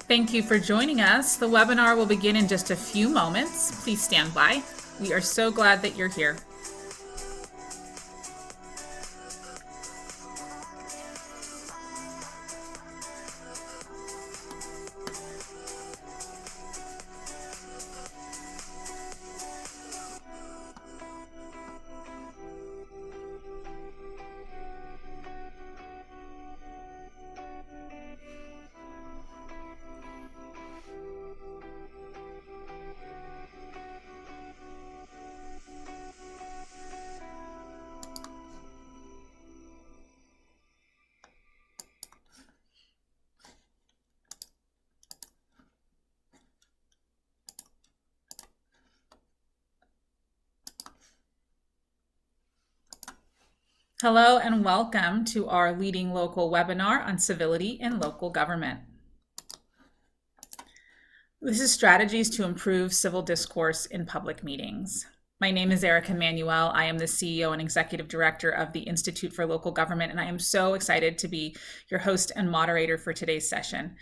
Thank you for joining us. The webinar will begin in just a few moments. Please stand by. We are so glad that you're here. Hello and welcome to our Leading Local webinar on civility in local government. This is strategies to improve civil discourse in public meetings. My name is Erica Manuel. I am the CEO and Executive Director of the Institute for Local Government, and I am so excited to be your host and moderator for today's session.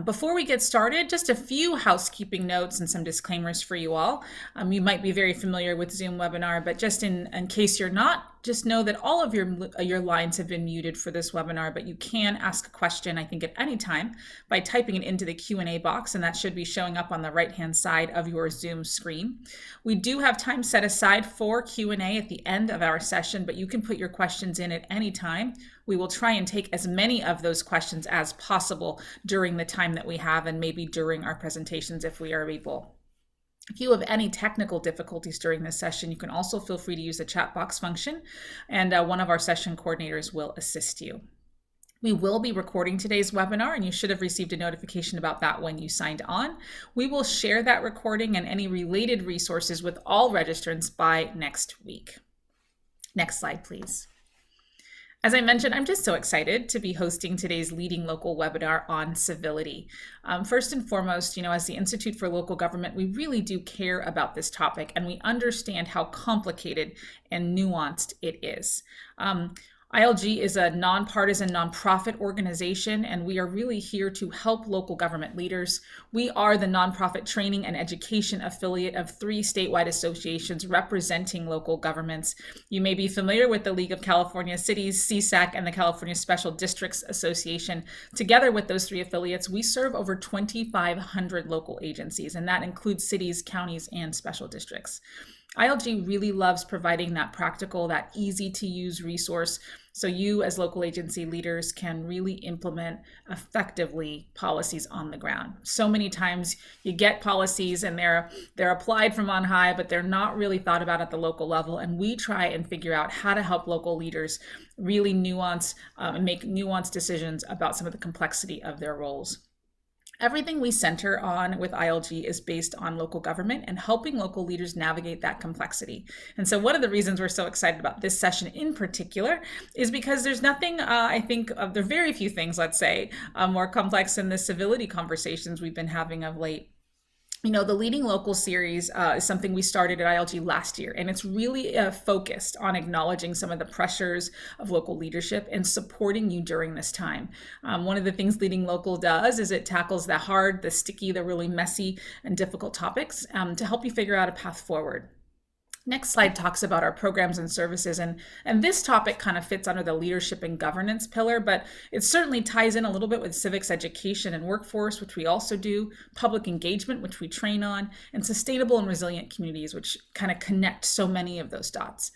Before we get started, just a few housekeeping notes and some disclaimers for you all. You might be very familiar with Zoom webinar, but just in case you're not, just know that all of your lines have been muted for this webinar, but you can ask a question, I think, at any time by typing it into the Q&A box, and that should be showing up on the right-hand side of your Zoom screen. We do have time set aside for Q&A at the end of our session, but you can put your questions in at any time. We will try and take as many of those questions as possible during the time that we have, and maybe during our presentations if we are able. If you have any technical difficulties during this session, you can also feel free to use the chat box function, and one of our session coordinators will assist you. We will be recording today's webinar, and you should have received a notification about that when you signed on. We will share that recording and any related resources with all registrants by next week. Next slide, please. As I mentioned, I'm just so excited to be hosting today's Leading Local webinar on civility. First and foremost, as the Institute for Local Government, we really do care about this topic, and we understand how complicated and nuanced it is. ILG is a nonpartisan nonprofit organization, and we are really here to help local government leaders. We are the nonprofit training and education affiliate of 3 statewide associations representing local governments. You may be familiar with the League of California Cities, CSAC, and the California Special Districts Association. Together with those 3 affiliates, we serve over 2,500 local agencies, and that includes cities, counties, and special districts. ILG really loves providing that practical, that easy to use resource so you as local agency leaders can really implement effectively policies on the ground. So many times you get policies and they're applied from on high, but they're not really thought about at the local level. And we try and figure out how to help local leaders really nuance and make nuanced decisions about some of the complexity of their roles. Everything we center on with ILG is based on local government and helping local leaders navigate that complexity. And so one of the reasons we're so excited about this session in particular is because there's nothing, there are very few things, let's say, more complex than the civility conversations we've been having of late. The Leading Local series is something we started at ILG last year, and it's really focused on acknowledging some of the pressures of local leadership and supporting you during this time. One of the things Leading Local does is it tackles the hard, the sticky, the really messy and difficult topics to help you figure out a path forward. Next slide talks about our programs and services, and this topic kind of fits under the leadership and governance pillar, but it certainly ties in a little bit with civics education and workforce, which we also do, public engagement, which we train on, and sustainable and resilient communities, which kind of connect so many of those dots.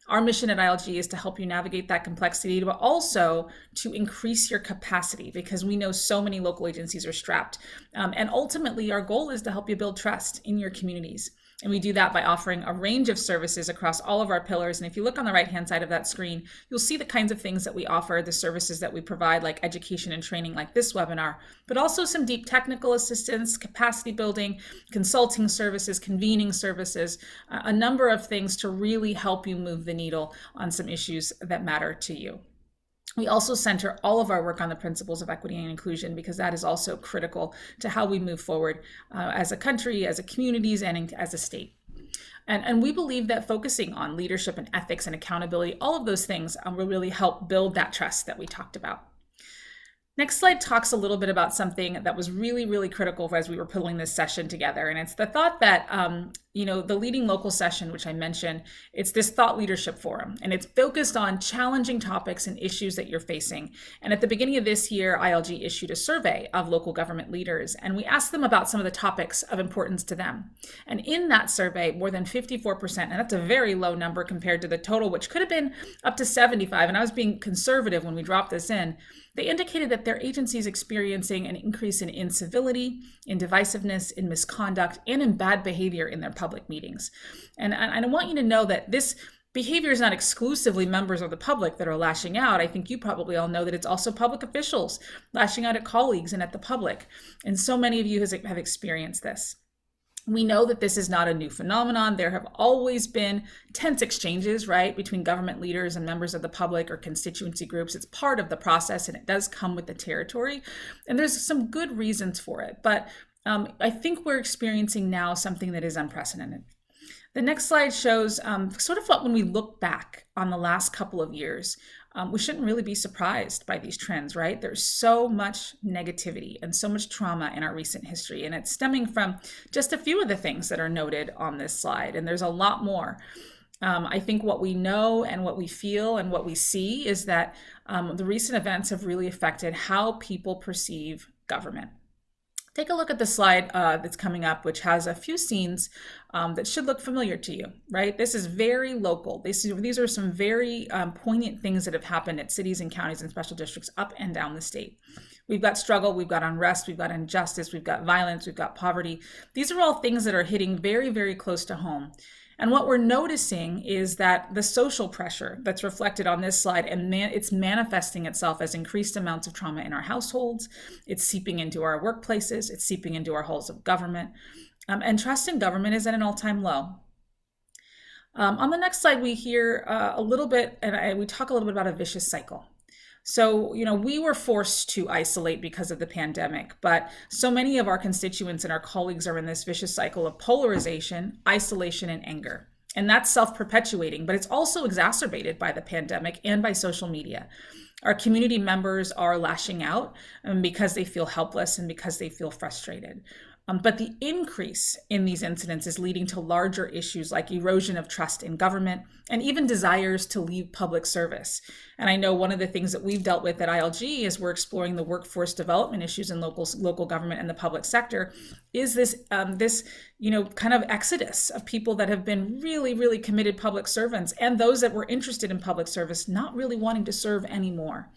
Our mission at ILG is to help you navigate that complexity, but also to increase your capacity, because we know so many local agencies are strapped. And ultimately, our goal is to help you build trust in your communities. And we do that by offering a range of services across all of our pillars. And if you look on the right-hand side of that screen, you'll see the kinds of things that we offer, the services that we provide, like education and training like this webinar, but also some deep technical assistance, capacity building, consulting services, convening services, a number of things to really help you move the needle on some issues that matter to you. We also center all of our work on the principles of equity and inclusion, because that is also critical to how we move forward as a country, as a communities, and as a state. And we believe that focusing on leadership and ethics and accountability, all of those things will really help build that trust that we talked about. Next slide talks a little bit about something that was really, really critical as we were pulling this session together. And it's the thought that, the Leading Local session, which I mentioned, it's this thought leadership forum, and it's focused on challenging topics and issues that you're facing. And at the beginning of this year, ILG issued a survey of local government leaders, and we asked them about some of the topics of importance to them. And in that survey, more than 54%, and that's a very low number compared to the total, which could have been up to 75, and I was being conservative when we dropped this in, they indicated that their agency is experiencing an increase in incivility, in divisiveness, in misconduct, and in bad behavior in their public meetings. And I want you to know that this behavior is not exclusively members of the public that are lashing out. I think you probably all know that it's also public officials lashing out at colleagues and at the public. And so many of you have experienced this. We know that this is not a new phenomenon. There have always been tense exchanges, right, between government leaders and members of the public or constituency groups. It's part of the process, and it does come with the territory. And there's some good reasons for it. But I think we're experiencing now something that is unprecedented. The next slide shows sort of what, when we look back on the last couple of years, we shouldn't really be surprised by these trends, right? There's so much negativity and so much trauma in our recent history, and it's stemming from just a few of the things that are noted on this slide, and there's a lot more. I think what we know and what we feel and what we see is that the recent events have really affected how people perceive government. Take a look at the slide that's coming up, which has a few scenes that should look familiar to you, right? This is very local. These are some very poignant things that have happened at cities and counties and special districts up and down the state. We've got struggle, we've got unrest, we've got injustice, we've got violence, we've got poverty. These are all things that are hitting very, very close to home. And what we're noticing is that the social pressure that's reflected on this slide, and it's manifesting itself as increased amounts of trauma in our households. It's seeping into our workplaces. It's seeping into our halls of government. And trust in government is at an all-time low. On the next slide, we hear a little bit, and we talk a little bit about a vicious cycle. So, we were forced to isolate because of the pandemic, but so many of our constituents and our colleagues are in this vicious cycle of polarization, isolation, and anger. And that's self-perpetuating, but it's also exacerbated by the pandemic and by social media. Our community members are lashing out because they feel helpless and because they feel frustrated. But the increase in these incidents is leading to larger issues like erosion of trust in government and even desires to leave public service. And I know one of the things that we've dealt with at ILG is we're exploring the workforce development issues in local government and the public sector is this kind of exodus of people that have been really, really committed public servants and those that were interested in public service not really wanting to serve anymore.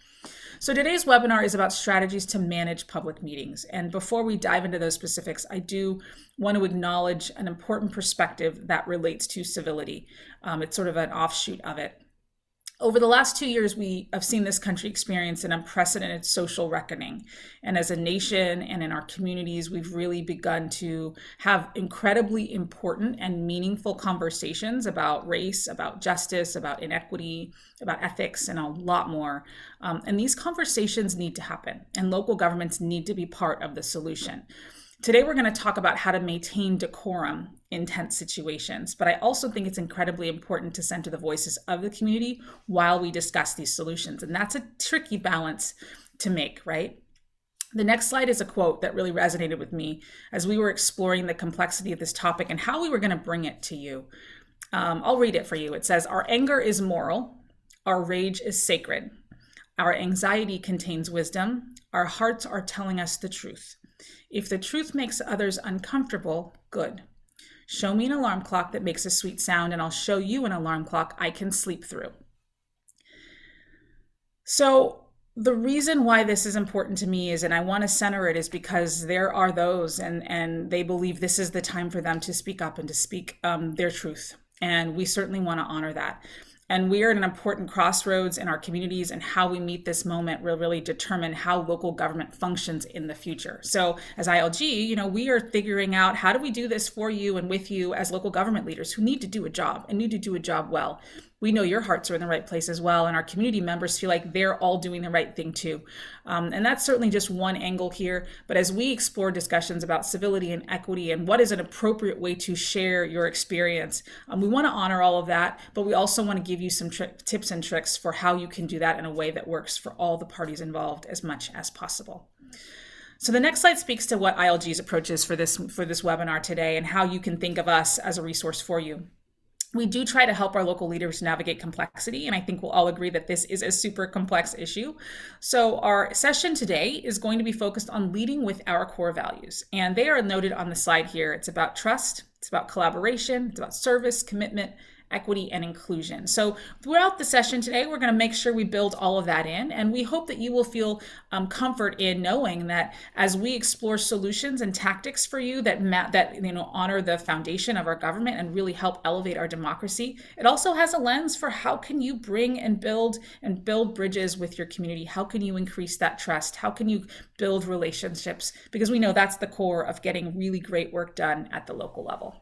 So today's webinar is about strategies to manage public meetings. And before we dive into those specifics, I do want to acknowledge an important perspective that relates to civility. It's sort of an offshoot of it. Over the last 2 years, we have seen this country experience an unprecedented social reckoning. And as a nation and in our communities, we've really begun to have incredibly important and meaningful conversations about race, about justice, about inequity, about ethics, and a lot more. And these conversations need to happen, and local governments need to be part of the solution. Today, we're going to talk about how to maintain decorum in tense situations, but I also think it's incredibly important to center the voices of the community while we discuss these solutions. And that's a tricky balance to make, right? The next slide is a quote that really resonated with me as we were exploring the complexity of this topic and how we were going to bring it to you. I'll read it for you. It says, "Our anger is moral, our rage is sacred, our anxiety contains wisdom, our hearts are telling us the truth. If the truth makes others uncomfortable, good. Show me an alarm clock that makes a sweet sound, and I'll show you an alarm clock I can sleep through." So the reason why this is important to me is, and I want to center it, is because there are those, and they believe this is the time for them to speak up and to speak their truth. And we certainly want to honor that. And we are at an important crossroads in our communities, and how we meet this moment will really determine how local government functions in the future. So as ILG, we are figuring out, how do we do this for you and with you as local government leaders who need to do a job and need to do a job well. We know your hearts are in the right place as well, and our community members feel like they're all doing the right thing too. And that's certainly just one angle here. But as we explore discussions about civility and equity and what is an appropriate way to share your experience, we want to honor all of that, but we also want to give you some tips and tricks for how you can do that in a way that works for all the parties involved as much as possible. So the next slide speaks to what ILG's approach is for this webinar today, and how you can think of us as a resource for you. We do try to help our local leaders navigate complexity, and I think we'll all agree that this is a super complex issue. So our session today is going to be focused on leading with our core values, and they are noted on the slide here. It's about trust, it's about collaboration, it's about service, commitment, equity, and inclusion. So throughout the session today, we're going to make sure we build all of that in, and we hope that you will feel comfort in knowing that as we explore solutions and tactics for you that honor the foundation of our government and really help elevate our democracy, it also has a lens for how can you bring and build bridges with your community. How can you increase that trust? How can you build relationships? Because we know that's the core of getting really great work done at the local level.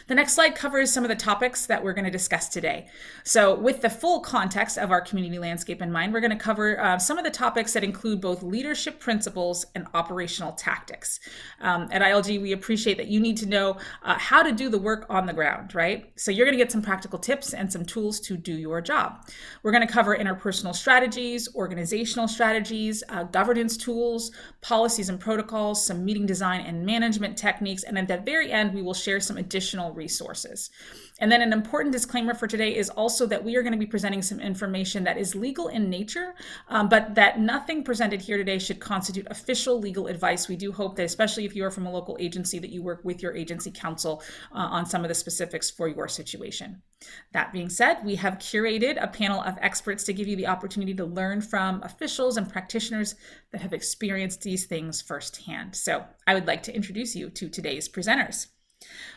The next slide covers some of the topics that we're going to discuss today. So with the full context of our community landscape in mind, we're going to cover some of the topics that include both leadership principles and operational tactics. At ILG, we appreciate that you need to know how to do the work on the ground, right? So you're going to get some practical tips and some tools to do your job. We're going to cover interpersonal strategies, organizational strategies, governance tools, policies and protocols, some meeting design and management techniques, and at the very end, we will share some additional resources. And then an important disclaimer for today is also that we are going to be presenting some information that is legal in nature, but that nothing presented here today should constitute official legal advice. We do hope that, especially if you are from a local agency, that you work with your agency counsel on some of the specifics for your situation. That being said, we have curated a panel of experts to give you the opportunity to learn from officials and practitioners that have experienced these things firsthand. So I would like to introduce you to today's presenters.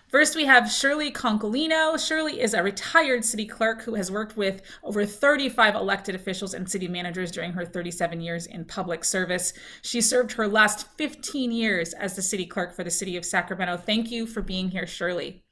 First, we have Shirley Concolino. Shirley is a retired city clerk who has worked with over 35 elected officials and city managers during her 37 years in public service. She served her last 15 years as the city clerk for the city of Sacramento. Thank you for being here, Shirley.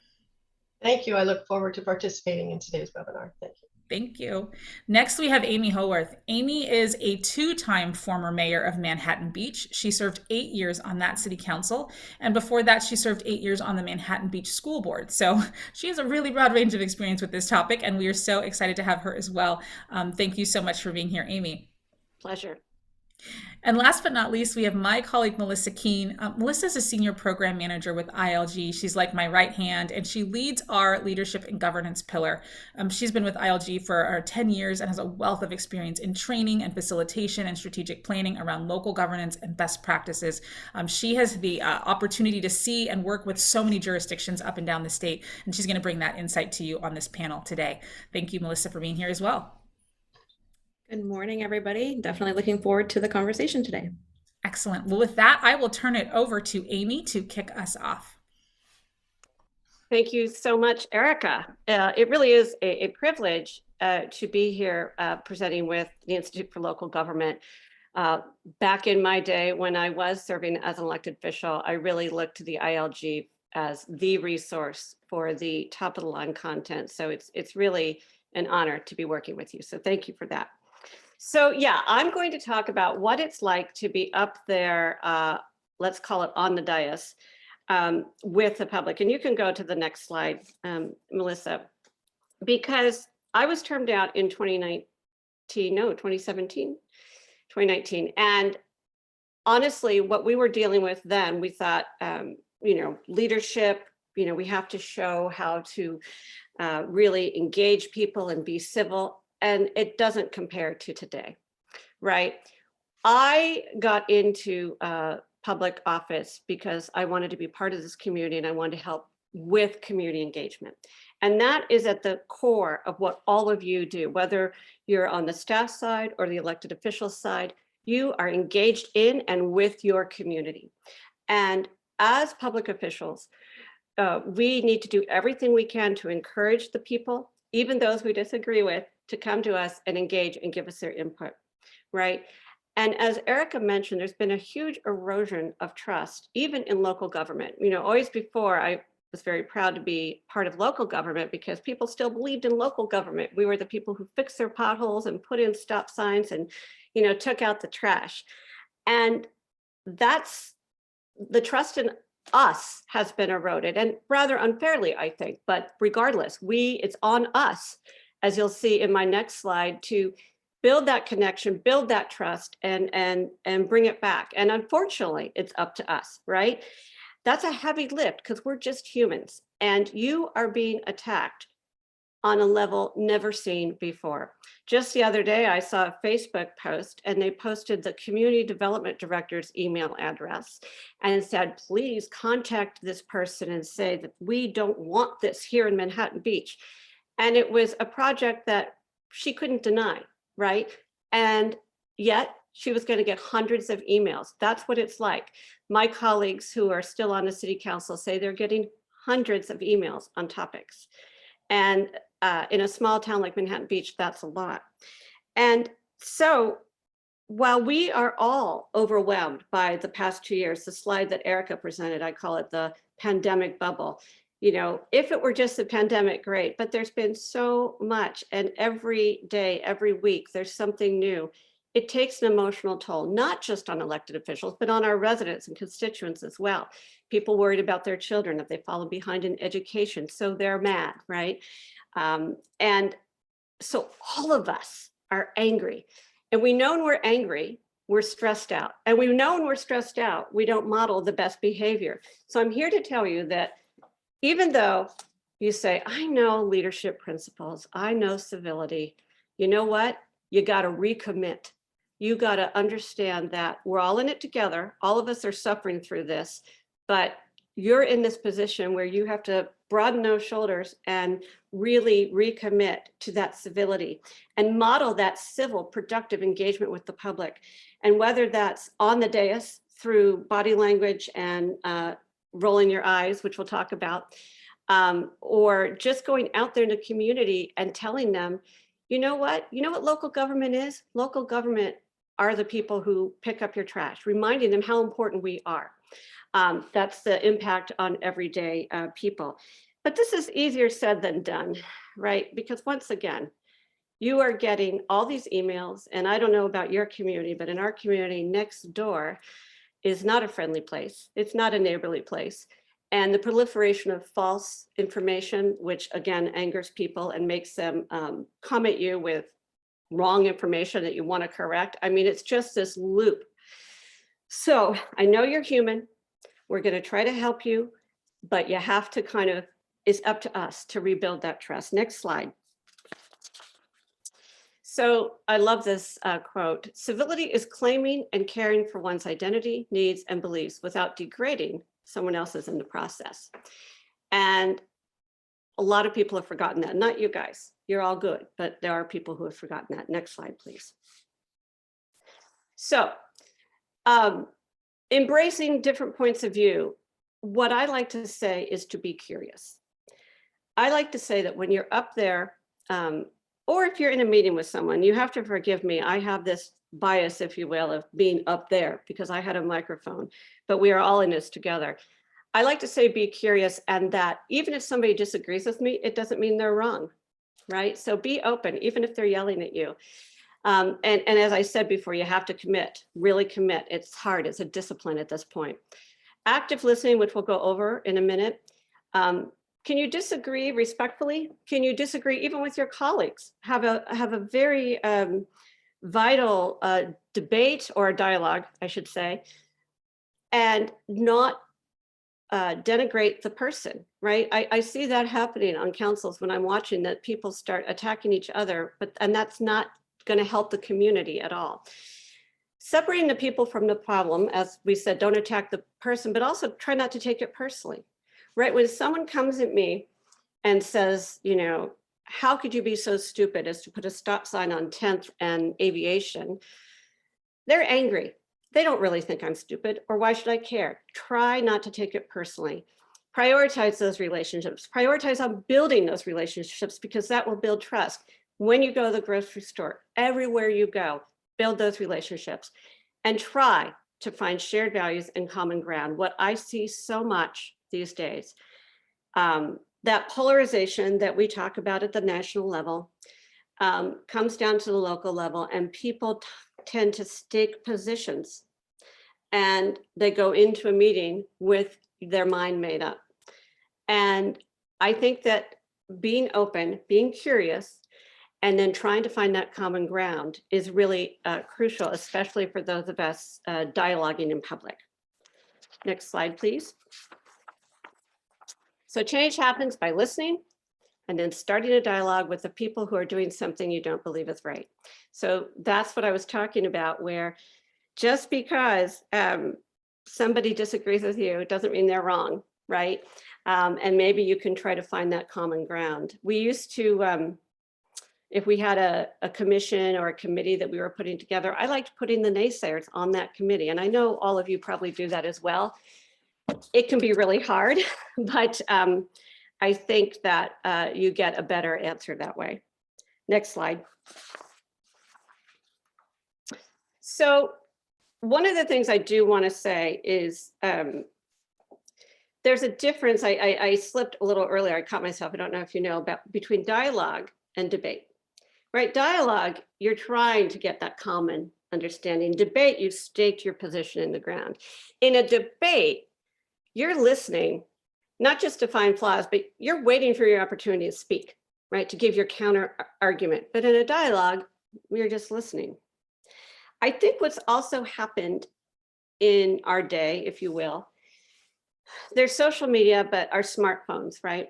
Thank you. I look forward to participating in today's webinar. Thank you. Thank you. Next, we have Amy Howarth. Amy is a two-time former mayor of Manhattan Beach. She served 8 years on that city council. And before that, she served 8 years on the Manhattan Beach School Board. So she has a really broad range of experience with this topic, and we are so excited to have her as well. Thank you so much for being here, Amy. Pleasure. And last but not least, we have my colleague, Melissa Keene. Melissa is a senior program manager with ILG. She's like my right hand, and she leads our leadership and governance pillar. She's been with ILG for 10 years and has a wealth of experience in training and facilitation and strategic planning around local governance and best practices. She has the opportunity to see and work with so many jurisdictions up and down the state, and she's going to bring that insight to you on this panel today. Thank you, Melissa, for being here as well. Good morning, everybody. Definitely looking forward to the conversation today. Excellent. Well, with that, I will turn it over to Amy to kick us off. Thank you so much, Erica. It really is a privilege to be here presenting with the Institute for Local Government. Back in my day when I was serving as an elected official, I really looked to the ILG as the resource for the top of the line content. So it's really an honor to be working with you. So thank you for that. So yeah, I'm going to talk about what it's like to be up there let's call it on the dais, with the public. And you can go to the next slide, Melissa, because I was termed out in 2019. And honestly, what we were dealing with then, we thought, leadership, we have to show how to really engage people and be civil. And it doesn't compare to today, right? I got into public office because I wanted to be part of this community and I wanted to help with community engagement. And that is at the core of what all of you do, whether you're on the staff side or the elected official side, you are engaged in and with your community. And as public officials, we need to do everything we can to encourage the people, even those we disagree with, to come to us and engage and give us their input, right? And as Erica mentioned, there's been a huge erosion of trust, even in local government. Always before, I was very proud to be part of local government because people still believed in local government. We were the people who fixed their potholes and put in stop signs and, took out the trash. And that's the trust in us has been eroded, and rather unfairly, I think. But regardless, it's on us, as you'll see in my next slide, to build that connection, build that trust, and bring it back. And unfortunately, it's up to us, right? That's a heavy lift because we're just humans, and you are being attacked on a level never seen before. Just the other day, I saw a Facebook post and they posted the community development director's email address and it said, please contact this person and say that we don't want this here in Manhattan Beach. And it was a project that she couldn't deny, right? And yet she was going to get hundreds of emails. That's what it's like. My colleagues who are still on the city council say they're getting hundreds of emails on topics. And in a small town like Manhattan Beach, that's a lot. And so while we are all overwhelmed by the past 2 years, the slide that Erica presented, I call it the pandemic bubble. If it were just the pandemic, great, but there's been so much, and every day, every week, there's something new. It takes an emotional toll, not just on elected officials, but on our residents and constituents as well. People worried about their children, if they fall behind in education, so they're mad, right? And so all of us are angry. And we know when we're angry, we're stressed out. And we know when we're stressed out, we don't model the best behavior. So I'm here to tell you that even though you say, I know leadership principles, I know civility, you know what? You got to recommit. You got to understand that we're all in it together. All of us are suffering through this, but you're in this position where you have to broaden those shoulders and really recommit to that civility and model that civil, productive engagement with the public. And whether that's on the dais through body language and rolling your eyes, which we'll talk about, or just going out there in the community and telling them, you know what local government is? Local government are the people who pick up your trash, reminding them how important we are. That's the impact on everyday people. But this is easier said than done, right? Because once again, you are getting all these emails, and I don't know about your community, but in our community next door is not a friendly place. It's not a neighborly place. And the proliferation of false information, which again angers people and makes them come at you with wrong information that you want to correct. I mean, it's just this loop. So I know you're human. We're going to try to help you, but you have to it's up to us to rebuild that trust. Next slide. So I love this quote. Civility is claiming and caring for one's identity, needs, and beliefs without degrading someone else's in the process. And a lot of people have forgotten that. Not you guys, you're all good, but there are people who have forgotten that. Next slide, please. So embracing different points of view, what I like to say is to be curious. I like to say that when you're up there, or if you're in a meeting with someone, you have to forgive me. I have this bias, if you will, of being up there because I had a microphone, but we are all in this together. I like to say be curious, and that even if somebody disagrees with me, it doesn't mean they're wrong, right? So be open, even if they're yelling at you. And as I said before, you have to commit, really commit. It's hard, it's a discipline at this point. Active listening, which we'll go over in a minute. Can you disagree respectfully? Can you disagree even with your colleagues? Have a very vital debate or a dialogue, I should say, and not denigrate the person, right? I see that happening on councils when I'm watching that people start attacking each other, and that's not going to help the community at all. Separating the people from the problem, as we said, don't attack the person, but also try not to take it personally, right? When someone comes at me and says, you know, how could you be so stupid as to put a stop sign on 10th and Aviation? They're angry. They don't really think I'm stupid, or why should I care? Try not to take it personally. Prioritize those relationships. Prioritize on building those relationships, because that will build trust. When you go to the grocery store, everywhere you go, build those relationships and try to find shared values and common ground. What I see so much these days, that polarization that we talk about at the national level comes down to the local level, and people tend to stake positions and they go into a meeting with their mind made up. And I think that being open, being curious, and then trying to find that common ground is really crucial, especially for those of us dialoguing in public. Next slide, please. So change happens by listening and then starting a dialogue with the people who are doing something you don't believe is right. So that's what I was talking about, where just because somebody disagrees with you doesn't mean they're wrong, right? And maybe you can try to find that common ground. We used to, if we had a commission or a committee that we were putting together, I liked putting the naysayers on that committee. And I know all of you probably do that as well. It can be really hard, but I think that you get a better answer that way. Next slide. So one of the things I do want to say is there's a difference. I slipped a little earlier. I caught myself. I don't know if you know about between dialogue and debate, right? Dialogue, you're trying to get that common understanding. Debate, you've staked your position in the ground. In a debate, you're listening, not just to find flaws, but you're waiting for your opportunity to speak, right? To give your counter argument. But in a dialogue, you're just listening. I think what's also happened in our day, if you will, there's social media, but our smartphones, right?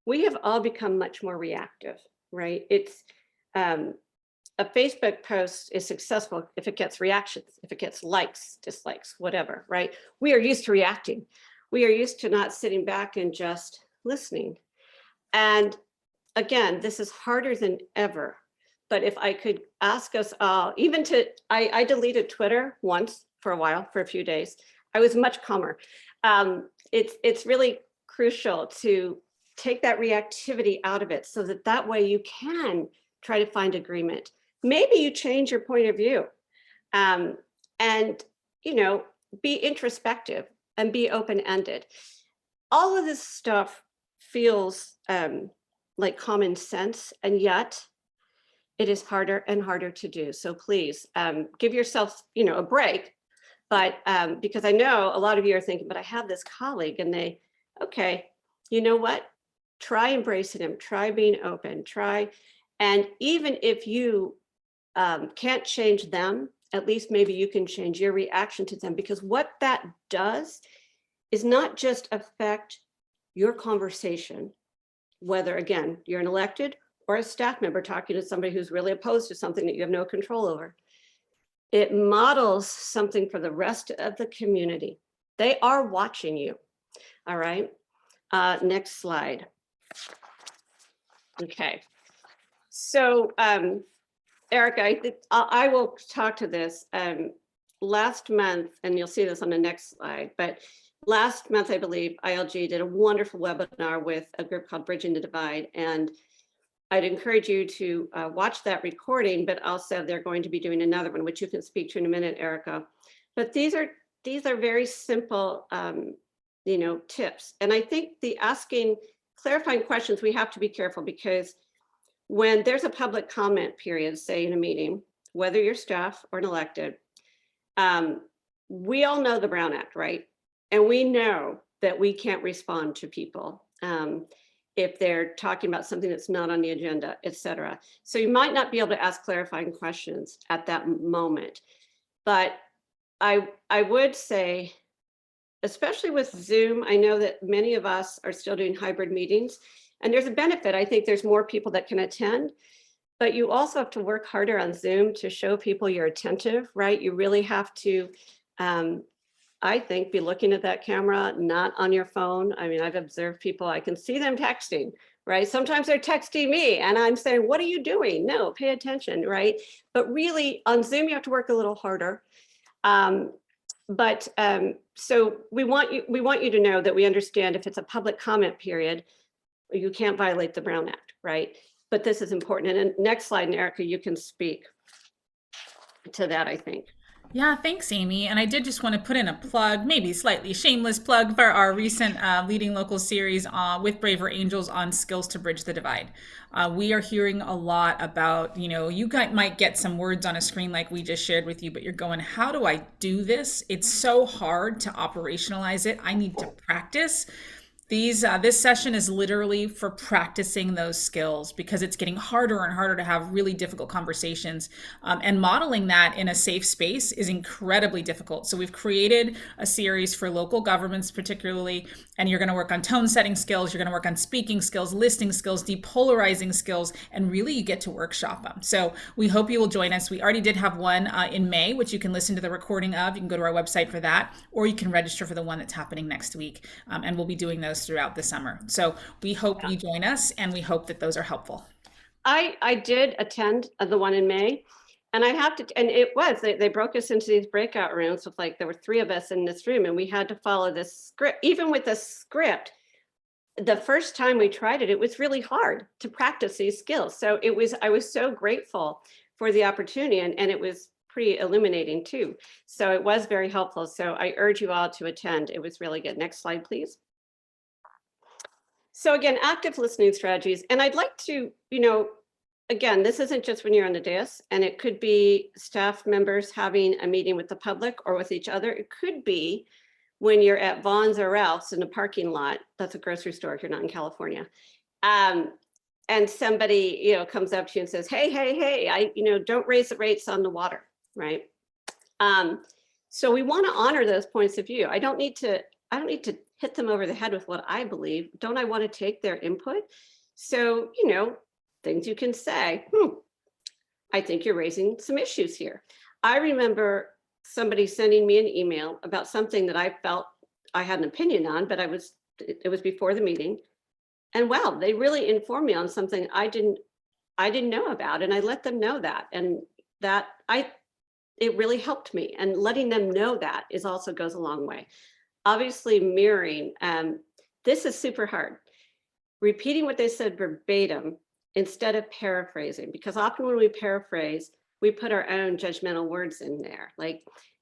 We have all become much more reactive, right? It's a Facebook post is successful if it gets reactions, if it gets likes, dislikes, whatever, right? We are used to reacting. We are used to not sitting back and just listening. And again, this is harder than ever. But if I could ask us all, even to, I deleted Twitter once for a while, for a few days. I was much calmer. It's really crucial to take that reactivity out of it so that that way you can try to find agreement. Maybe you change your point of view and, you know, be introspective and be open-ended. All of this stuff feels like common sense, and yet it is harder and harder to do. So please give yourself, you know, a break. But because I know a lot of you are thinking, but I have this colleague and they, okay, you know what? Try embracing him, try being open, try. And even if you can't change them, at least maybe you can change your reaction to them, because what that does is not just affect your conversation, whether, again, you're an elected or a staff member talking to somebody who's really opposed to something that you have no control over. It models something for the rest of the community. They are watching you. All right. Next slide. Okay. So, Erica, I will talk to this. Last month, and you'll see this on the next slide, but last month, I believe ILG did a wonderful webinar with a group called Bridging the Divide. And I'd encourage you to watch that recording, but also they're going to be doing another one, which you can speak to in a minute, Erica. But these are very simple, you know, tips. And I think the asking clarifying questions, we have to be careful, because when there's a public comment period, say in a meeting, whether you're staff or an elected, we all know the Brown Act, right? And we know that we can't respond to people if they're talking about something that's not on the agenda, et cetera. So you might not be able to ask clarifying questions at that moment. But I would say, especially with Zoom, I know that many of us are still doing hybrid meetings, and there's a benefit. I think there's more people that can attend, but you also have to work harder on Zoom to show people you're attentive, right? You really have to, I think, be looking at that camera, not on your phone. I mean, I've observed people, I can see them texting, right? Sometimes they're texting me and I'm saying, what are you doing? No, pay attention, right? But really on Zoom, you have to work a little harder. So we want you to know that we understand if it's a public comment period, you can't violate the Brown Act, right? But this is important. And then next slide, Erica, you can speak to that, I think. Yeah, thanks, Amy. And I did just want to put in a plug, maybe slightly shameless plug, for our recent Leading Local series with Braver Angels on skills to bridge the divide. We are hearing a lot about, you might get some words on a screen like we just shared with you, but you're going, how do I do this? It's so hard to operationalize it. I need to practice. This session is literally for practicing those skills because it's getting harder and harder to have really difficult conversations. And modeling that in a safe space is incredibly difficult. So we've created a series for local governments particularly, and you're going to work on tone setting skills, you're going to work on speaking skills, listening skills, depolarizing skills, and really you get to workshop them. So we hope you will join us. We already did have one in May, which you can listen to the recording of. You can go to our website for that, or you can register for the one that's happening next week. And we'll be doing those throughout the summer. So we hope you join us and we hope that those are helpful. I did attend the one in May, and I have to, and it was, they broke us into these breakout rooms with there were 3 of us in this room and we had to follow this script. Even with the script, the first time we tried it, it was really hard to practice these skills. So I was so grateful for the opportunity, and it was pretty illuminating too. So it was very helpful. So I urge you all to attend. It was really good. Next slide, please. So again, active listening strategies. And I'd like to, again, this isn't just when you're on the dais, and it could be staff members having a meeting with the public or with each other. It could be when you're at Vaughn's or Ralph's in a parking lot. That's a grocery store if you're not in California. And somebody, comes up to you and says, hey, don't raise the rates on the water, right? So we want to honor those points of view. I don't need to hit them over the head with what I believe. Don't I want to take their input? So, things you can say, I think you're raising some issues here. I remember somebody sending me an email about something that I felt I had an opinion on, but it was before the meeting. And wow, they really informed me on something I didn't know about. And I let them know that. And it really helped me. And letting them know that also goes a long way. Obviously mirroring, this is super hard. Repeating what they said verbatim instead of paraphrasing, because often when we paraphrase, we put our own judgmental words in there.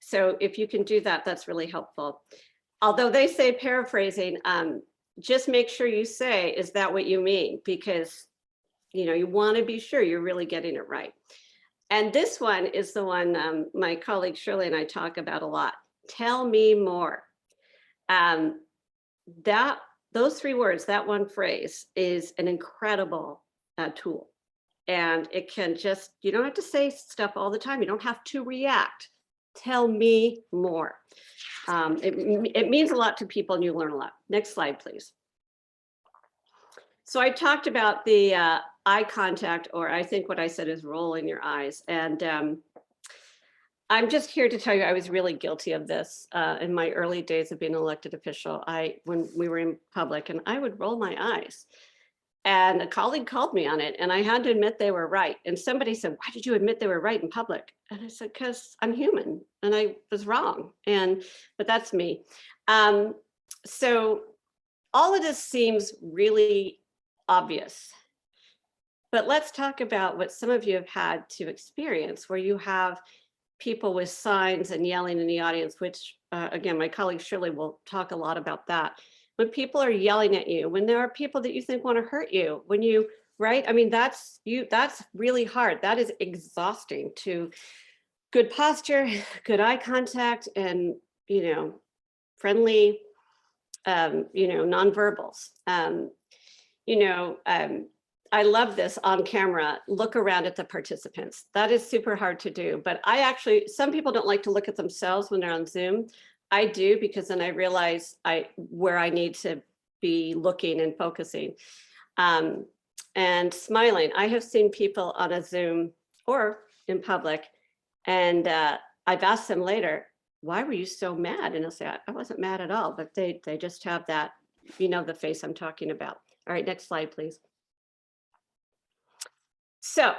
So if you can do that, that's really helpful. Although they say paraphrasing, just make sure you say, is that what you mean? Because, you want to be sure you're really getting it right. And this one is the one my colleague Shirley and I talk about a lot. Tell me more. Those 3 words, that one phrase is an incredible tool. And it can you don't have to say stuff all the time. You don't have to react. Tell me more. It means a lot to people and you learn a lot. Next slide, please. So I talked about the eye contact, or I think what I said is rolling your eyes. And I'm just here to tell you I was really guilty of this in my early days of being an elected official. When we were in public, and I would roll my eyes. And a colleague called me on it, and I had to admit they were right. And somebody said, why did you admit they were right in public? And I said, because I'm human and I was wrong. But that's me. So all of this seems really obvious. But let's talk about what some of you have had to experience, where you have people with signs and yelling in the audience, which again, my colleague Shirley will talk a lot about that. When people are yelling at you, when there are people that you think want to hurt you, when you right? I mean, that's really hard. That is exhausting to good posture, good eye contact, and, friendly, nonverbals. You know, um, I love this on camera, look around at the participants. That is super hard to do, but some people don't like to look at themselves when they're on Zoom. I do, because then I realize where I need to be looking and focusing. And smiling. I have seen people on a Zoom or in public, and I've asked them later, why were you so mad? And they'll say, I wasn't mad at all, but they just have that, the face I'm talking about. All right, next slide, please. So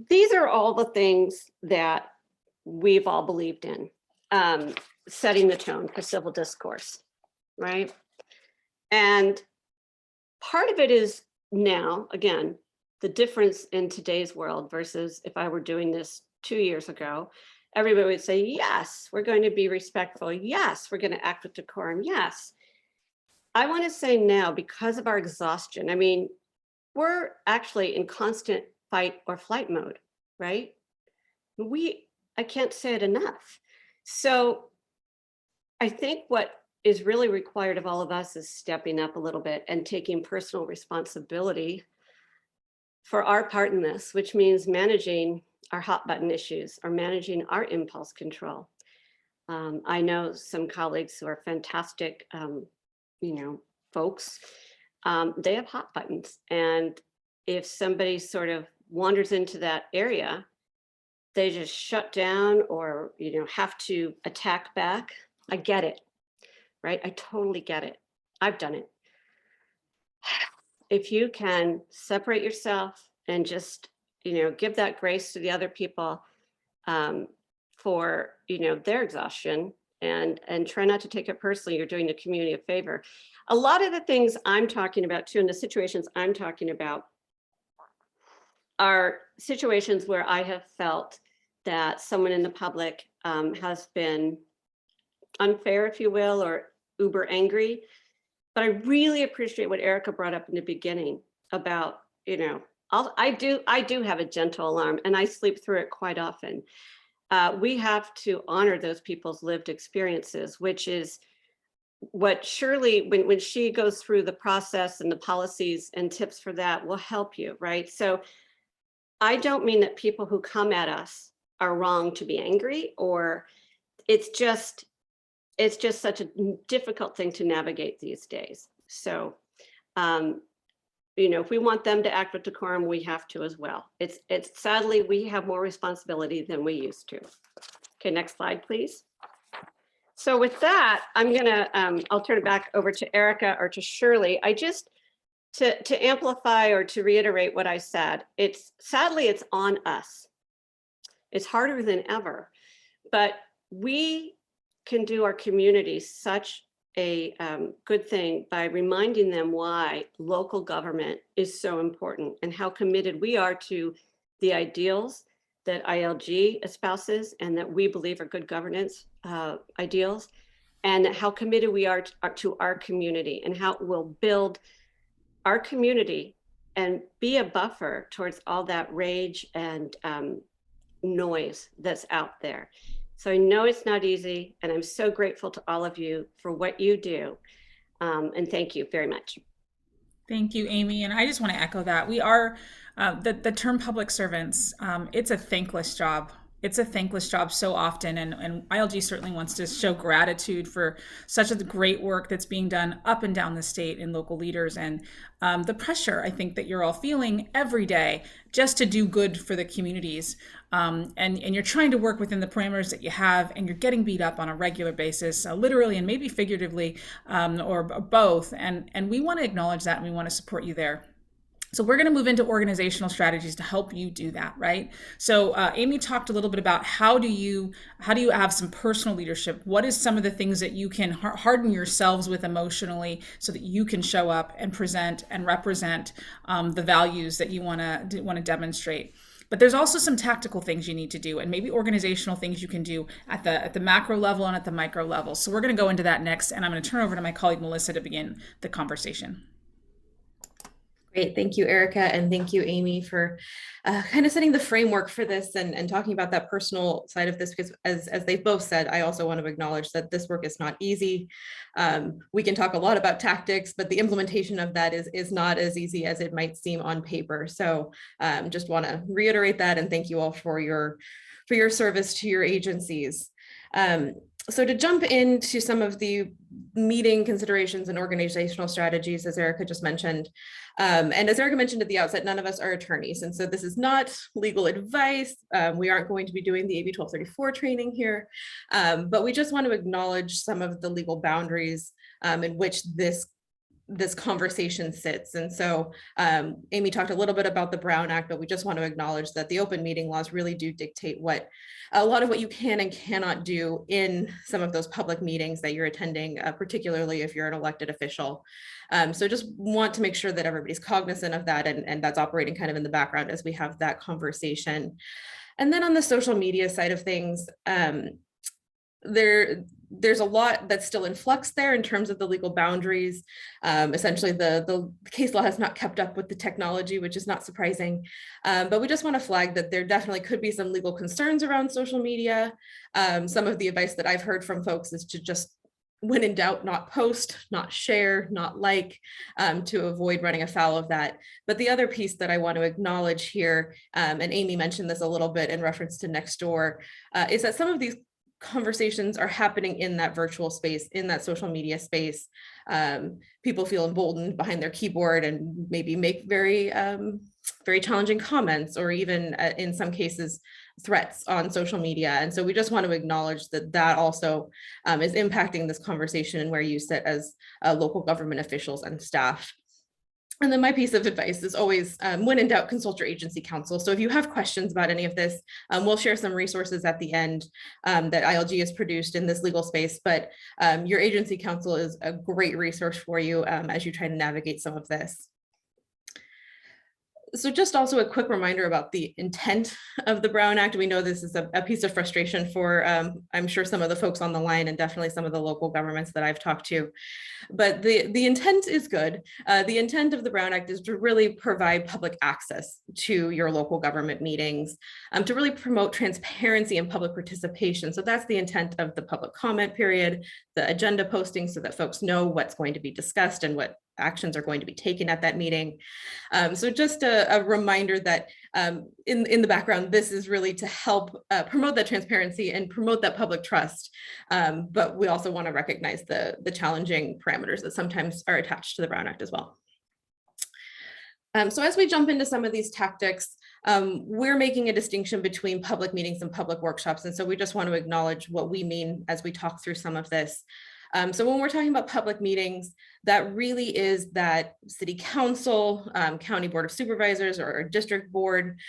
these are all the things that we've all believed in, setting the tone for civil discourse, right? And part of it is now, again, the difference in today's world versus if I were doing this 2 years ago, everybody would say, yes, we're going to be respectful. Yes, we're going to act with decorum. Yes. I want to say now, because of our exhaustion, I mean, we're actually in constant fight or flight mode, right? I can't say it enough. So I think what is really required of all of us is stepping up a little bit and taking personal responsibility for our part in this, which means managing our hot button issues or managing our impulse control. I know some colleagues who are fantastic, folks. They have hot buttons, and if somebody sort of wanders into that area, they just shut down or have to attack back. I get it, right? I totally get it. I've done it. If you can separate yourself and just give that grace to the other people for their exhaustion, and try not to take it personally, you're doing the community a favor. A lot of the things I'm talking about too, and the situations I'm talking about, are situations where I have felt that someone in the public has been unfair, if you will, or uber angry. But I really appreciate what Erica brought up in the beginning about, I do have a gentle alarm, and I sleep through it quite often. We have to honor those people's lived experiences, which is what Shirley, when she goes through the process and the policies and tips for that, will help you, right? So I don't mean that people who come at us are wrong to be angry, or it's just such a difficult thing to navigate these days. So, if we want them to act with decorum, we have to as well. It's sadly, we have more responsibility than we used to. Okay, next slide, please. So with that, I'll turn it back over to Erica or to Shirley. To amplify or to reiterate what I said, sadly, it's on us. It's harder than ever, but we can do our community such a good thing by reminding them why local government is so important and how committed we are to the ideals that ILG espouses and that we believe are good governance ideals, and how committed we are to our community and how it will build our community and be a buffer towards all that rage and noise that's out there. So I know it's not easy, and I'm so grateful to all of you for what you do. And thank you very much. Thank you, Amy. And I just want to echo that. We are, the term public servants, it's a thankless job. It's a thankless job so often. And ILG certainly wants to show gratitude for such a great work that's being done up and down the state in local leaders, and the pressure I think that you're all feeling every day just to do good for the communities. And you're trying to work within the parameters that you have, and you're getting beat up on a regular basis, literally and maybe figuratively, or both. And we want to acknowledge that, and we want to support you there. So we're going to move into organizational strategies to help you do that, right? So Amy talked a little bit about how do you have some personal leadership? What is some of the things that you can harden yourselves with emotionally so that you can show up and present and represent the values that you want to demonstrate? But there's also some tactical things you need to do, and maybe organizational things you can do at the macro level and at the micro level. So we're going to go into that next, and I'm going to turn over to my colleague Melissa to begin the conversation. Great. Thank you, Erica. And thank you, Amy, for kind of setting the framework for this and talking about that personal side of this, because as they've both said, I also want to acknowledge that this work is not easy. We can talk a lot about tactics, but the implementation of that is not as easy as it might seem on paper. So just want to reiterate that and thank you all for your service to your agencies. So to jump into some of the meeting considerations and organizational strategies, as Erica just mentioned, and as Erica mentioned at the outset, none of us are attorneys. And so this is not legal advice. We aren't going to be doing the AB 1234 training here, but we just want to acknowledge some of the legal boundaries in which this conversation sits. And so Amy talked a little bit about the Brown Act, but we just want to acknowledge that the open meeting laws really do dictate a lot of what you can and cannot do in some of those public meetings that you're attending, particularly if you're an elected official. So just want to make sure that everybody's cognizant of that and that's operating kind of in the background as we have that conversation. And then on the social media side of things, there's a lot that's still in flux there in terms of the legal boundaries. Essentially, the case law has not kept up with the technology, which is not surprising. But we just want to flag that there definitely could be some legal concerns around social media. Some of the advice that I've heard from folks is to just, when in doubt, not post, not share, not like, to avoid running afoul of that. But the other piece that I want to acknowledge here, and Amy mentioned this a little bit in reference to Nextdoor, is that some of these conversations are happening in that virtual space, in that social media space. People feel emboldened behind their keyboard and maybe make very challenging comments, or even in some cases, threats on social media. And so we just want to acknowledge that also is impacting this conversation and where you sit as local government officials and staff. And then my piece of advice is always, when in doubt, consult your agency counsel. So if you have questions about any of this, we'll share some resources at the end that ILG has produced in this legal space, but your agency counsel is a great resource for you as you try to navigate some of this. So just also a quick reminder about the intent of the Brown Act. We know this is a piece of frustration for, I'm sure, some of the folks on the line and definitely some of the local governments that I've talked to. But the intent is good. The intent of the Brown Act is to really provide public access to your local government meetings, to really promote transparency and public participation. So that's the intent of the public comment period, the agenda posting, so that folks know what's going to be discussed and what actions are going to be taken at that meeting. So just a reminder that in the background, this is really to help promote that transparency and promote that public trust. But we also want to recognize the challenging parameters that sometimes are attached to the Brown Act as well. So as we jump into some of these tactics, we're making a distinction between public meetings and public workshops. And so we just want to acknowledge what we mean as we talk through some of this. So when we're talking about public meetings, that really is that city council, county board of supervisors, or district board,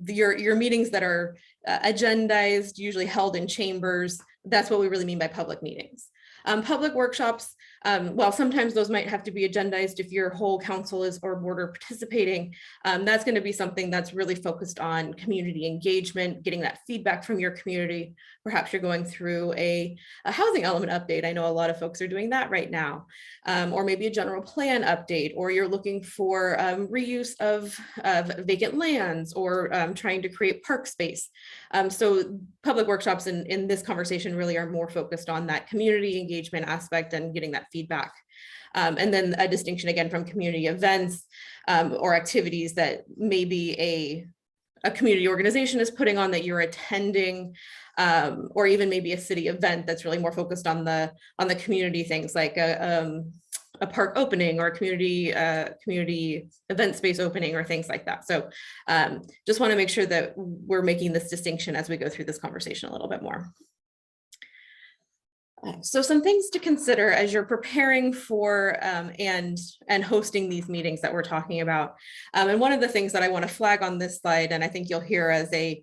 your meetings that are agendized, usually held in chambers. That's what we really mean by public meetings. Public workshops, while sometimes those might have to be agendized if your whole council is or board are participating, that's going to be something that's really focused on community engagement, getting that feedback from your community. Perhaps you're going through a housing element update. I know a lot of folks are doing that right now, or maybe a general plan update, or you're looking for reuse of vacant lands, or trying to create park space. So public workshops in this conversation really are more focused on that community engagement aspect and getting that feedback. And then a distinction again from community events or activities that maybe a community organization is putting on that you're attending, or even maybe a city event that's really more focused on the community things, like a park opening or a community event space opening or things like that. So just want to make sure that we're making this distinction as we go through this conversation a little bit more. So some things to consider as you're preparing for and hosting these meetings that we're talking about. And one of the things that I want to flag on this slide, and I think you'll hear as a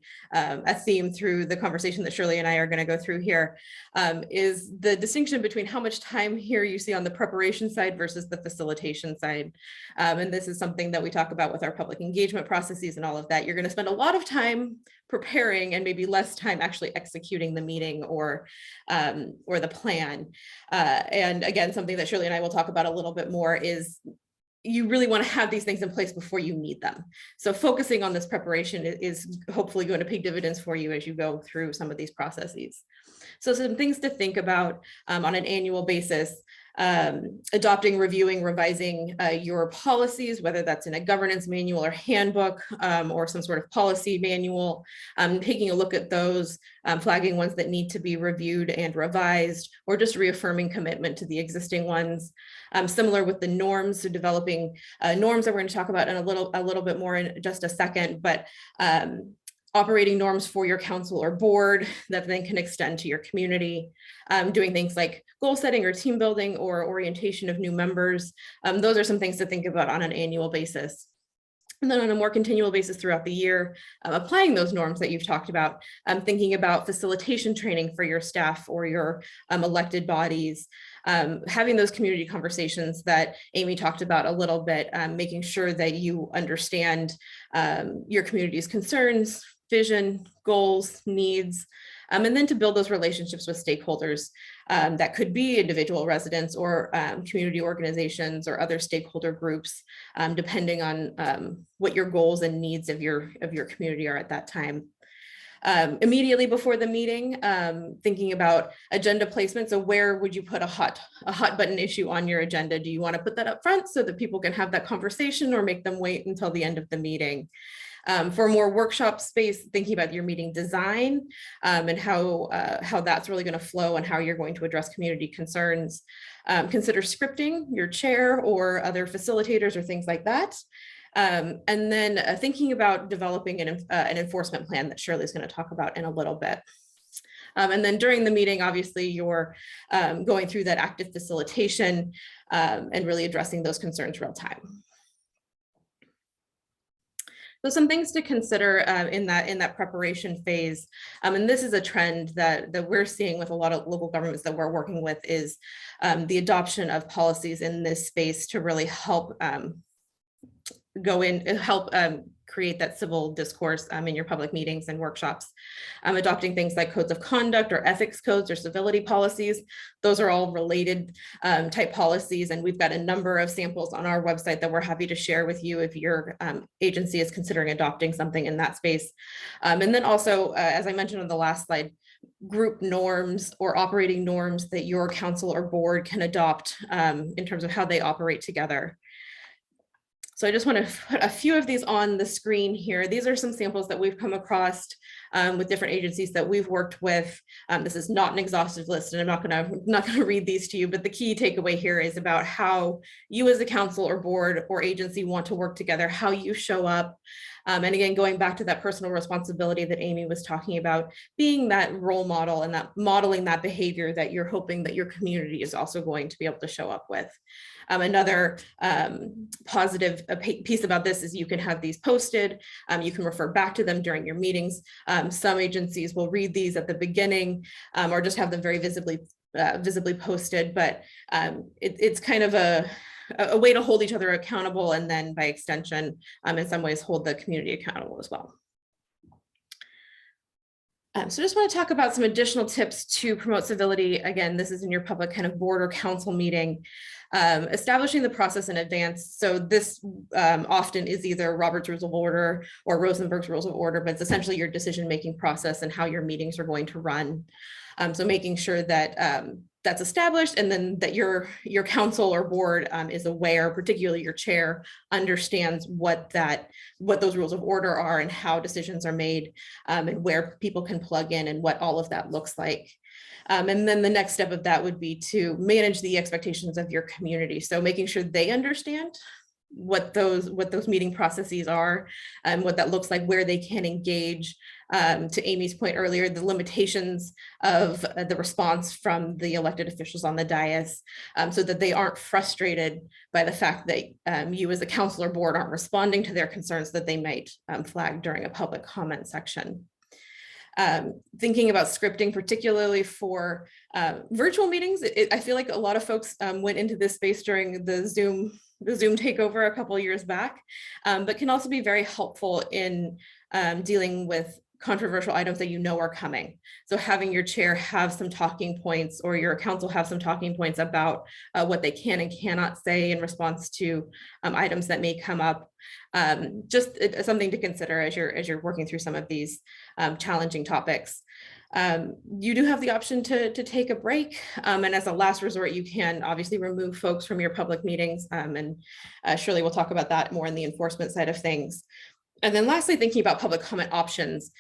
theme through the conversation that Shirley and I are going to go through here, is the distinction between how much time here you see on the preparation side versus the facilitation side. And this is something that we talk about with our public engagement processes and all of that. You're going to spend a lot of time preparing and maybe less time actually executing the meeting or the plan. And again, something that Shirley and I will talk about a little bit more is you really want to have these things in place before you need them. So focusing on this preparation is hopefully going to pay dividends for you as you go through some of these processes. So some things to think about on an annual basis: adopting, reviewing, revising your policies, whether that's in a governance manual or handbook or some sort of policy manual, taking a look at those, flagging ones that need to be reviewed and revised, or just reaffirming commitment to the existing ones. Similar with the norms, so developing norms that we're going to talk about in a little bit more in just a second, but operating norms for your council or board that then can extend to your community, doing things like goal setting or team building or orientation of new members. Those are some things to think about on an annual basis. And then on a more continual basis throughout the year, applying those norms that you've talked about, thinking about facilitation training for your staff or your elected bodies, having those community conversations that Amy talked about a little bit, making sure that you understand your community's concerns, vision, goals, needs, and then to build those relationships with stakeholders that could be individual residents or community organizations or other stakeholder groups, depending on what your goals and needs of your community are at that time. Immediately before the meeting, thinking about agenda placement. So where would you put a hot button issue on your agenda? Do you want to put that up front so that people can have that conversation, or make them wait until the end of the meeting? For more workshop space, thinking about your meeting design and how that's really going to flow and how you're going to address community concerns. Consider scripting your chair or other facilitators or things like that. And then thinking about developing an enforcement plan that Shirley's going to talk about in a little bit. And then during the meeting, obviously, you're going through that active facilitation and really addressing those concerns real time. So some things to consider in that preparation phase, and this is a trend that we're seeing with a lot of local governments that we're working with, is the adoption of policies in this space to really help create that civil discourse in your public meetings and workshops. Adopting things like codes of conduct or ethics codes or civility policies. Those are all related type policies, and we've got a number of samples on our website that we're happy to share with you if your agency is considering adopting something in that space. And then also, as I mentioned on the last slide, group norms or operating norms that your council or board can adopt in terms of how they operate together. So I just want to put a few of these on the screen here. These are some samples that we've come across with different agencies that we've worked with. This is not an exhaustive list, and I'm not going to read these to you, but the key takeaway here is about how you as a council or board or agency want to work together, how you show up. And again, going back to that personal responsibility that Amy was talking about, being that role model and that modeling that behavior that you're hoping that your community is also going to be able to show up with. Another positive piece about this is you can have these posted. You can refer back to them during your meetings. Some agencies will read these at the beginning or just have them very visibly posted, but it's kind of a way to hold each other accountable, and then by extension, in some ways, hold the community accountable as well. So just want to talk about some additional tips to promote civility. Again, this is in your public kind of board or council meeting. Establishing the process in advance. So this often is either Robert's Rules of Order or Rosenberg's Rules of Order, but it's essentially your decision-making process and how your meetings are going to run. So making sure that that's established, and then that your council or board is aware, particularly your chair, understands what those rules of order are and how decisions are made, and where people can plug in and what all of that looks like. And then the next step of that would be to manage the expectations of your community. So making sure they understand what those meeting processes are and what that looks like, where they can engage. To Amy's point earlier, the limitations of the response from the elected officials on the dais, so that they aren't frustrated by the fact that you as a council or board aren't responding to their concerns that they might flag during a public comment section. Thinking about scripting, particularly for virtual meetings. I feel like a lot of folks went into this space during the Zoom takeover a couple of years back, but can also be very helpful in dealing with controversial items that you know are coming. So having your chair have some talking points, or your council have some talking points about what they can and cannot say in response to items that may come up. Just something to consider as you're working through some of these challenging topics. You do have the option to take a break, and as a last resort, you can obviously remove folks from your public meetings, and Shirley will talk about that more in the enforcement side of things. And then lastly, thinking about public comment options.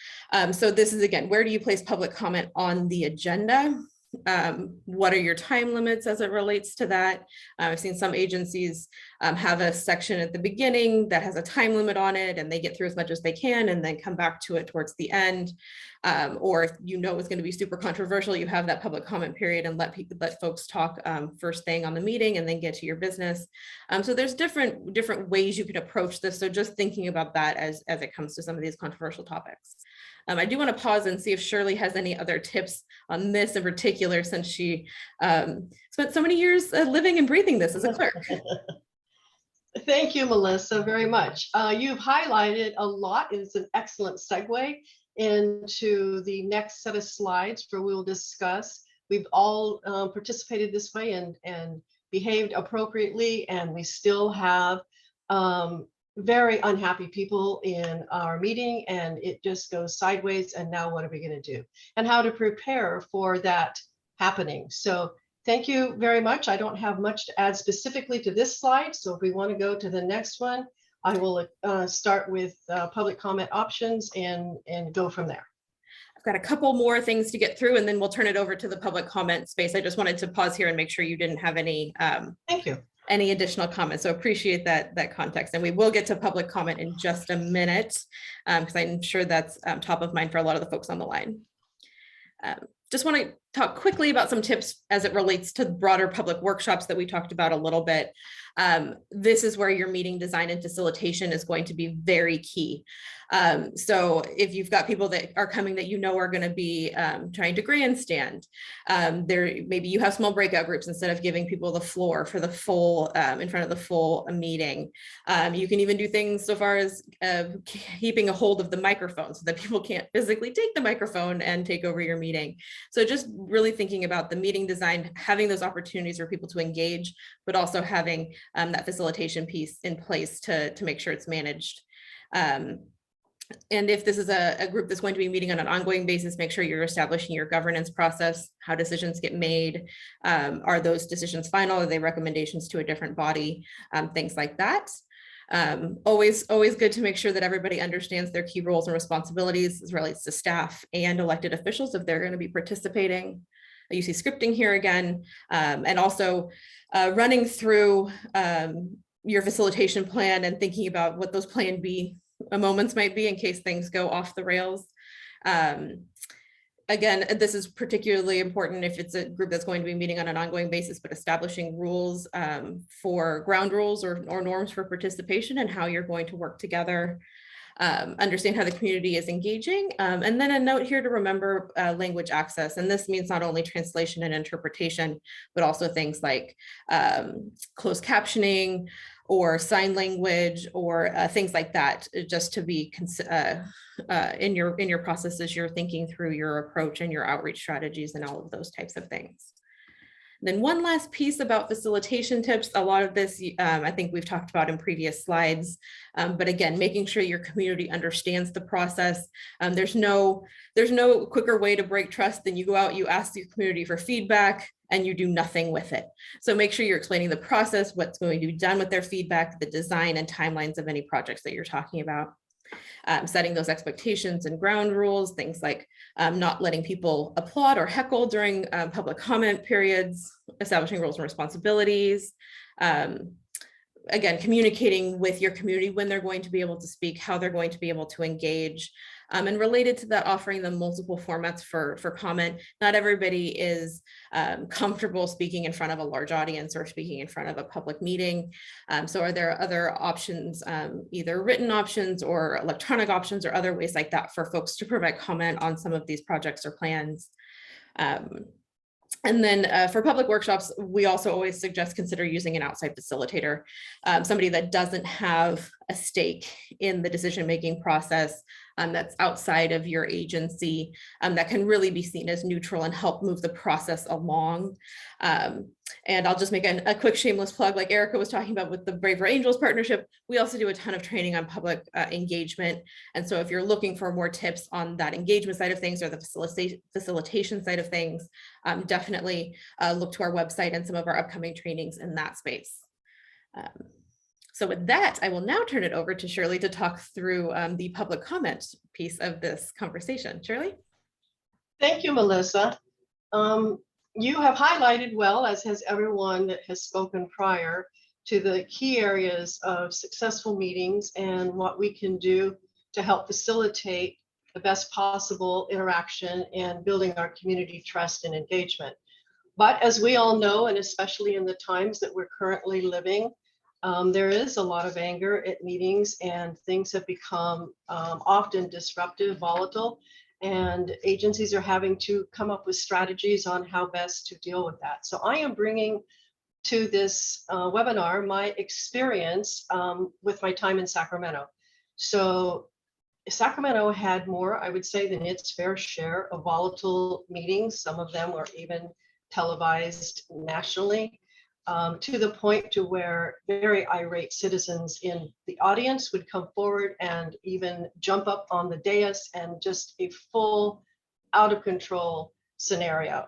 So this is, again, where do you place public comment on the agenda? What are your time limits as it relates to that? I've seen some agencies have a section at the beginning that has a time limit on it, and they get through as much as they can and then come back to it towards the end. Or if you know it's going to be super controversial, you have that public comment period and let folks talk first thing on the meeting and then get to your business. So there's different ways you can approach this. So just thinking about that as it comes to some of these controversial topics. I do want to pause and see if Shirley has any other tips on this in particular, since she spent so many years living and breathing this as a clerk. Thank you, Melissa, very much. You've highlighted a lot. It's an excellent segue into the next set of slides where we'll discuss. We've all participated this way and behaved appropriately, and we still have very unhappy people in our meeting, and it just goes sideways. And now what are we going to do, and how to prepare for that happening? So thank you very much. I don't have much to add specifically to this slide. So if we want to go to the next one, I will start with public comment options and go from there. I've got a couple more things to get through, and then we'll turn it over to the public comment space. I just wanted to pause here and make sure you didn't have any Thank you. Any additional comments. So appreciate that context. And we will get to public comment in just a minute, because I'm sure that's top of mind for a lot of the folks on the line. Just want to talk quickly about some tips as it relates to broader public workshops that we talked about a little bit. This is where your meeting design and facilitation is going to be very key. So if you've got people that are coming that you know are going to be trying to grandstand, maybe you have small breakout groups instead of giving people the floor for the full in front of the full meeting. You can even do things so far as keeping a hold of the microphone so that people can't physically take the microphone and take over your meeting. So just really thinking about the meeting design, having those opportunities for people to engage, but also having that facilitation piece in place to make sure it's managed. And if this is a group that's going to be meeting on an ongoing basis, make sure you're establishing your governance process, how decisions get made. Are those decisions final? Are they recommendations to a different body? Things like that. Always good to make sure that everybody understands their key roles and responsibilities as relates to staff and elected officials if they're going to be participating. You see scripting here again, and also running through your facilitation plan and thinking about what those plan B moments might be in case things go off the rails. Again, this is particularly important if it's a group that's going to be meeting on an ongoing basis, but establishing rules for ground rules or norms for participation and how you're going to work together. Understand how the community is engaging. And then a note here to remember language access. And this means not only translation and interpretation, but also things like closed captioning or sign language or things like that, just to be in your process as you're thinking through your approach and your outreach strategies and all of those types of things. Then one last piece about facilitation tips. A lot of this, I think we've talked about in previous slides, but again, making sure your community understands the process. There's no quicker way to break trust than you go out, you ask your community for feedback, and you do nothing with it. So make sure you're explaining the process, what's going to be done with their feedback, the design and timelines of any projects that you're talking about. Setting those expectations and ground rules, things like not letting people applaud or heckle during public comment periods, establishing roles and responsibilities. Again, communicating with your community when they're going to be able to speak, how they're going to be able to engage. And related to that, offering them multiple formats for comment. Not everybody is comfortable speaking in front of a large audience or speaking in front of a public meeting. So are there other options, either written options or electronic options or other ways like that for folks to provide comment on some of these projects or plans? And then for public workshops, we also always suggest consider using an outside facilitator, somebody that doesn't have a stake in the decision-making process that's outside of your agency, that can really be seen as neutral and help move the process along. And I'll just make a quick shameless plug, like Erica was talking about with the Braver Angels partnership. We also do a ton of training on public engagement. And so if you're looking for more tips on that engagement side of things or the facilitation side of things, definitely look to our website and some of our upcoming trainings in that space. So with that, I will now turn it over to Shirley to talk through the public comment piece of this conversation. Shirley? Thank you, Melissa. You have highlighted well, as has everyone that has spoken prior, to the key areas of successful meetings and what we can do to help facilitate the best possible interaction and building our community trust and engagement. But as we all know, and especially in the times that we're currently living, there is a lot of anger at meetings, and things have become often disruptive, volatile, and agencies are having to come up with strategies on how best to deal with that. So I am bringing to this webinar my experience with my time in Sacramento. So Sacramento had more, I would say, than its fair share of volatile meetings. Some of them were even televised nationally, to the point to where very irate citizens in the audience would come forward and even jump up on the dais, and just a full out of control scenario.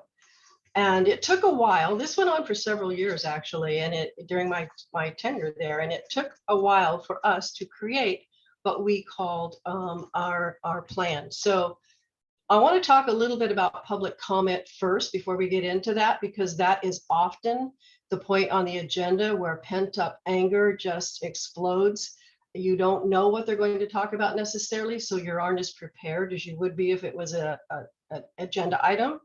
And it took a while. This went on for several years, actually, and during my tenure there, and it took a while for us to create what we called our plan. So I want to talk a little bit about public comment first before we get into that, because that is often the point on the agenda where pent up anger just explodes. You don't know what they're going to talk about necessarily, so you aren't as prepared as you would be if it was an agenda item.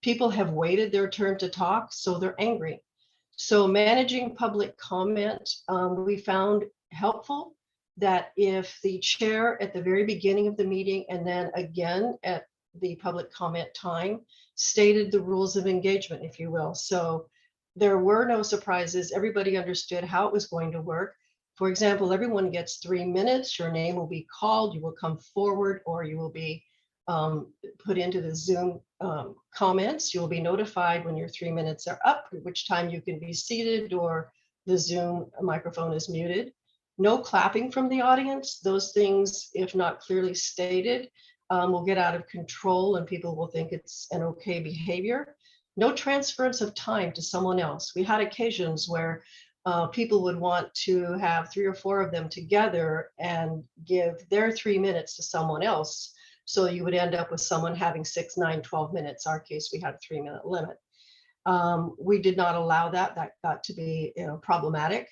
People have waited their turn to talk, so they're angry. So managing public comment, we found helpful that if the chair at the very beginning of the meeting and then again at the public comment time stated the rules of engagement, if you will. So there were no surprises. Everybody understood how it was going to work. For example, everyone gets 3 minutes. Your name will be called. You will come forward, or you will be put into the Zoom comments. You will be notified when your 3 minutes are up, at which time you can be seated or the Zoom microphone is muted. No clapping from the audience. Those things, if not clearly stated, will get out of control and people will think it's an okay behavior. No transference of time to someone else. We had occasions where people would want to have 3 or 4 of them together and give their 3 minutes to someone else. So you would end up with someone having 6, 9, 12 minutes. In our case, we had a 3-minute limit. We did not allow that. That got to be problematic.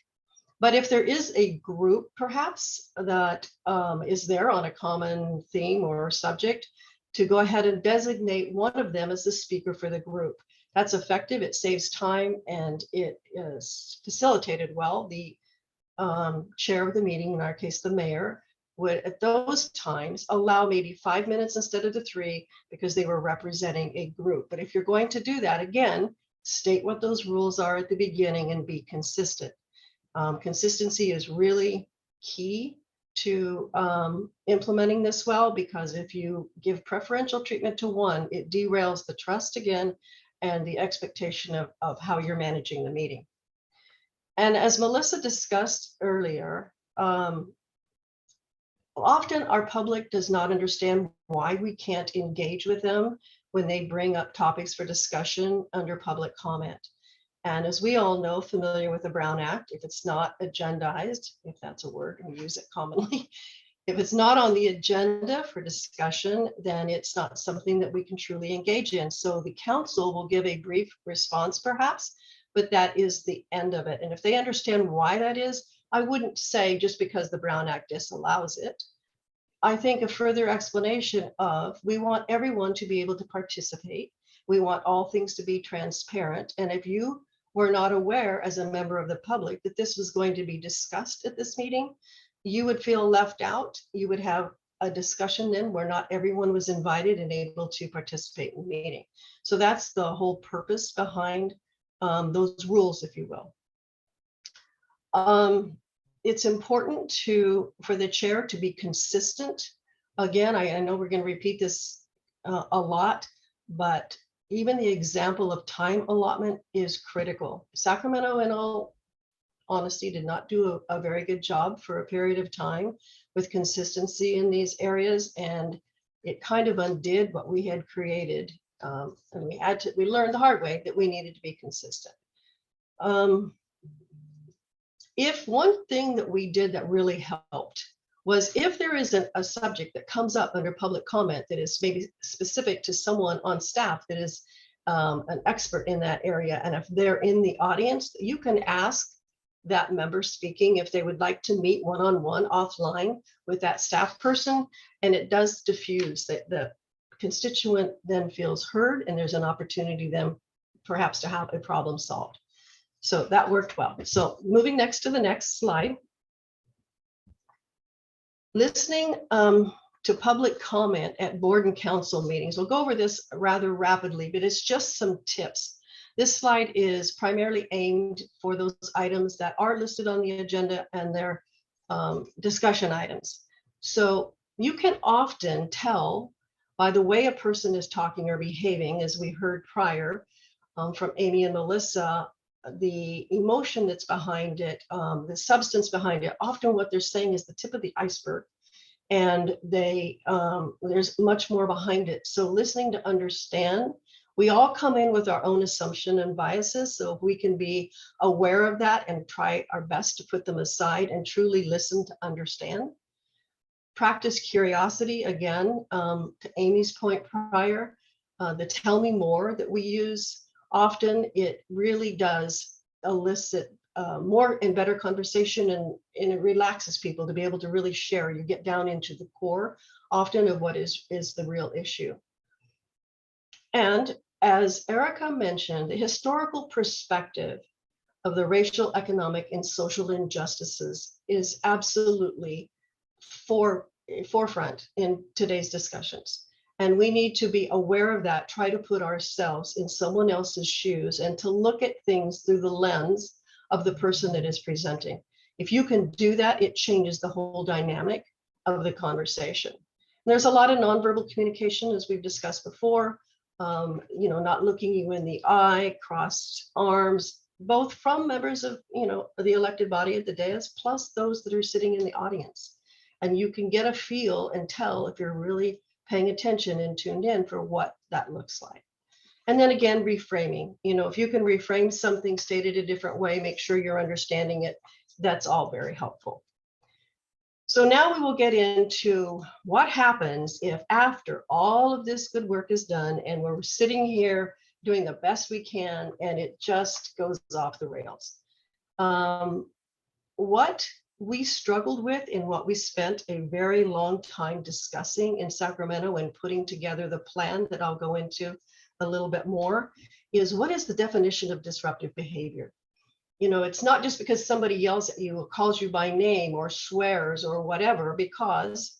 But if there is a group, perhaps, that is there on a common theme or subject, to go ahead and designate one of them as the speaker for the group. That's effective. It saves time and it is facilitated well. The chair of the meeting, in our case, the mayor, would at those times allow maybe 5 minutes instead of the 3 because they were representing a group. But if you're going to do that, again, state what those rules are at the beginning and be consistent. Consistency is really key to implementing this well, because if you give preferential treatment to one, it derails the trust again and the expectation of how you're managing the meeting. And as Melissa discussed earlier, often our public does not understand why we can't engage with them when they bring up topics for discussion under public comment. And as we all know, familiar with the Brown Act, if it's not agendized, if that's a word, we use it commonly, if it's not on the agenda for discussion, then it's not something that we can truly engage in. So the council will give a brief response perhaps, but that is the end of it. And if they understand why that is, I wouldn't say just because the Brown Act disallows it. I think a further explanation of, we want everyone to be able to participate. We want all things to be transparent. And if you were not aware as a member of the public that this was going to be discussed at this meeting, you would feel left out. You would have a discussion then where not everyone was invited and able to participate in the meeting. So that's the whole purpose behind those rules, if you will. it's important for the chair to be consistent. Again, I know we're going to repeat this a lot, but even the example of time allotment is critical. Sacramento, in all honesty, did not do a very good job for a period of time with consistency in these areas, and it kind of undid what we had created. And we learned the hard way that we needed to be consistent. If one thing that we did that really helped was if there is a subject that comes up under public comment that is maybe specific to someone on staff that is an expert in that area, and if they're in the audience, you can ask that member speaking if they would like to meet one-on-one offline with that staff person, and it does diffuse that the constituent then feels heard, and there's an opportunity then perhaps to have a problem solved. So that worked well. So moving next to the next slide. Listening to public comment at board and council meetings. We'll go over this rather rapidly, but it's just some tips. This slide is primarily aimed for those items that are listed on the agenda and their discussion items. So you can often tell by the way a person is talking or behaving, as we heard prior from Amy and Melissa, the emotion that's behind it, the substance behind it. Often what they're saying is the tip of the iceberg, and there's much more behind it. So listening to understand, we all come in with our own assumption and biases. So if we can be aware of that and try our best to put them aside and truly listen to understand. Practice curiosity, again, to Amy's point prior, the tell me more that we use. Often it really does elicit more and better conversation, and it relaxes people to be able to really share. You get down into the core often of what is the real issue. And as Erica mentioned, the historical perspective of the racial, economic, and social injustices is absolutely forefront in today's discussions. And we need to be aware of that, try to put ourselves in someone else's shoes and to look at things through the lens of the person that is presenting. If you can do that, it changes the whole dynamic of the conversation. And there's a lot of nonverbal communication, as we've discussed before, not looking you in the eye, crossed arms, both from members of, the elected body at the dais, plus those that are sitting in the audience. And you can get a feel and tell if you're really paying attention and tuned in for what that looks like. And then again, reframing. If you can reframe something stated a different way, make sure you're understanding it. That's all very helpful. So now we will get into what happens if after all of this good work is done and we're sitting here doing the best we can and it just goes off the rails. What we struggled with and what we spent a very long time discussing in Sacramento and putting together the plan that I'll go into a little bit more is, what is the definition of disruptive behavior? It's not just because somebody yells at you or calls you by name or swears or whatever, because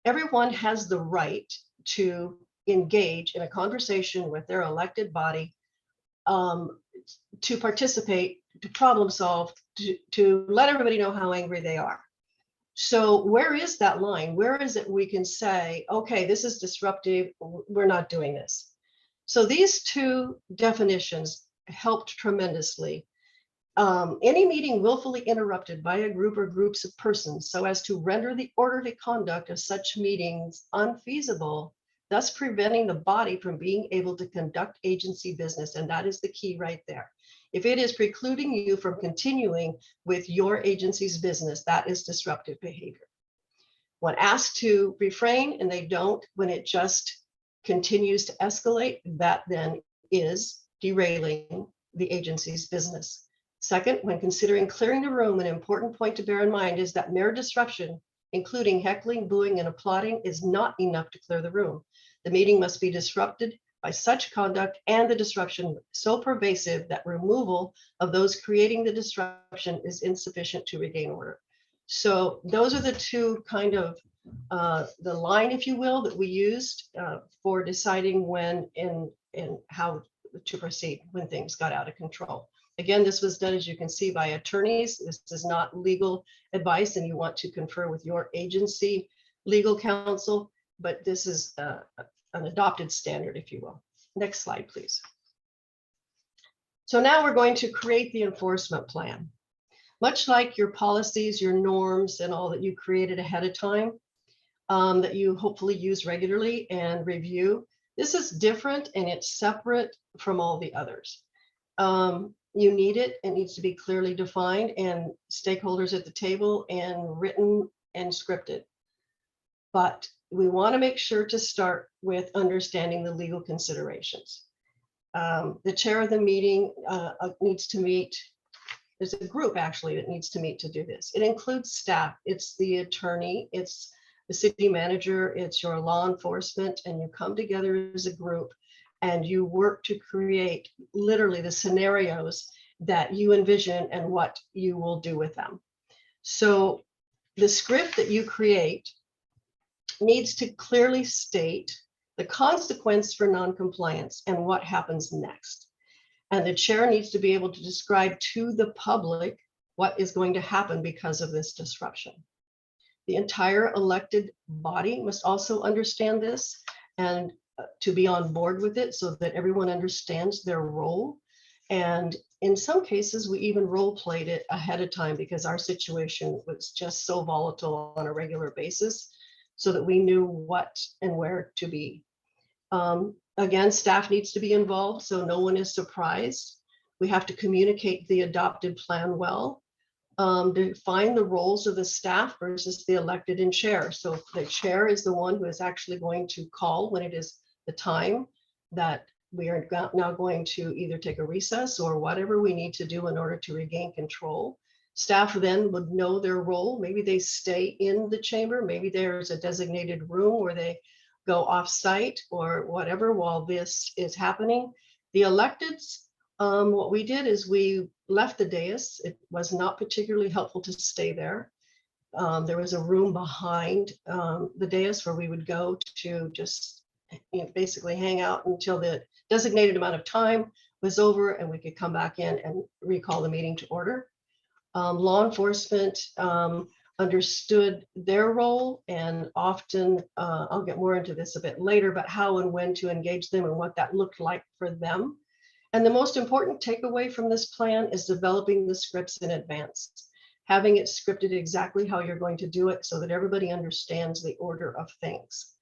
everyone has the right to engage in a conversation with their elected body, to participate, to problem solve, to let everybody know how angry they are. So where is that line? Where is it we can say, okay, this is disruptive, we're not doing this? So these two definitions helped tremendously. Any meeting willfully interrupted by a group or groups of persons so as to render the orderly conduct of such meetings unfeasible, thus preventing the body from being able to conduct agency business. And that is the key right there. If it is precluding you from continuing with your agency's business, that is disruptive behavior. When asked to refrain and they don't, when it just continues to escalate, that then is derailing the agency's business. Second, when considering clearing the room, an important point to bear in mind is that mere disruption, including heckling, booing, and applauding, is not enough to clear the room. The meeting must be disrupted by such conduct and the disruption so pervasive that removal of those creating the disruption is insufficient to regain order. So those are the two kind of the line, if you will, that we used for deciding when and how to proceed when things got out of control. Again, this was done, as you can see, by attorneys. This is not legal advice, and you want to confer with your agency legal counsel, but this is an adopted standard, if you will. Next slide, please. So now we're going to create the enforcement plan. Much like your policies, your norms, and all that you created ahead of time, that you hopefully use regularly and review. This is different and it's separate from all the others. You need it. It needs to be clearly defined and stakeholders at the table and written and scripted. But we want to make sure to start with understanding the legal considerations. The chair of the meeting needs to meet. There's a group actually that needs to meet to do this. It includes staff. It's the attorney, it's the city manager, it's your law enforcement, and you come together as a group and you work to create literally the scenarios that you envision and what you will do with them. So the script that you create needs to clearly state the consequence for noncompliance and what happens next. And the chair needs to be able to describe to the public what is going to happen because of this disruption. The entire elected body must also understand this and to be on board with it so that everyone understands their role. And in some cases, we even role played it ahead of time because our situation was just so volatile on a regular basis so that we knew what and where to be. Again, staff needs to be involved so no one is surprised. We have to communicate the adopted plan well, define the roles of the staff versus the elected and chair. So the chair is the one who is actually going to call when it is the time that we are now going to either take a recess or whatever we need to do in order to regain control. Staff then would know their role. Maybe they stay in the chamber. Maybe there's a designated room where they go off-site or whatever while this is happening. The electeds, what we did is we left the dais. It was not particularly helpful to stay there. There was a room behind the dais where we would go to just basically hang out until the designated amount of time was over and we could come back in and recall the meeting to order. Law enforcement understood their role and often, I'll get more into this a bit later, but how and when to engage them and what that looked like for them. And the most important takeaway from this plan is developing the scripts in advance, having it scripted exactly how you're going to do it so that everybody understands the order of things.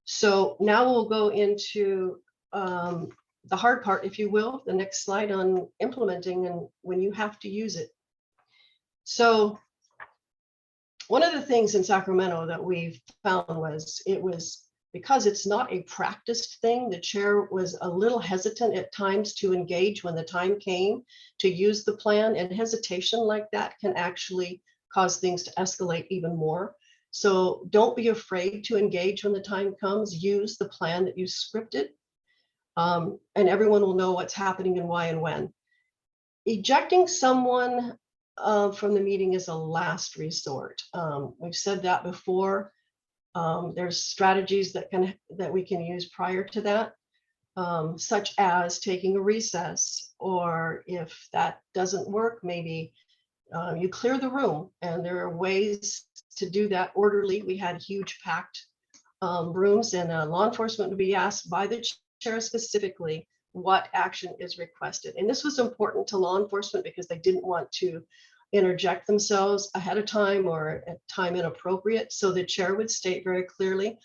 So now we'll go into the hard part, if you will, the next slide on implementing and when you have to use it. So one of the things in Sacramento that we found was because it's not a practiced thing, the chair was a little hesitant at times to engage when the time came to use the plan, and hesitation like that can actually cause things to escalate even more. So don't be afraid to engage when the time comes. Use the plan that you scripted, and everyone will know what's happening and why and when. Ejecting someone from the meeting is a last resort. We've said that before. There's strategies that we can use prior to that, such as taking a recess, or if that doesn't work, maybe you clear the room, and there are ways to do that orderly. We had huge packed rooms, and law enforcement would be asked by the chair specifically what action is requested. And this was important to law enforcement because they didn't want to interject themselves ahead of time or at time inappropriate. So the chair would state very clearly,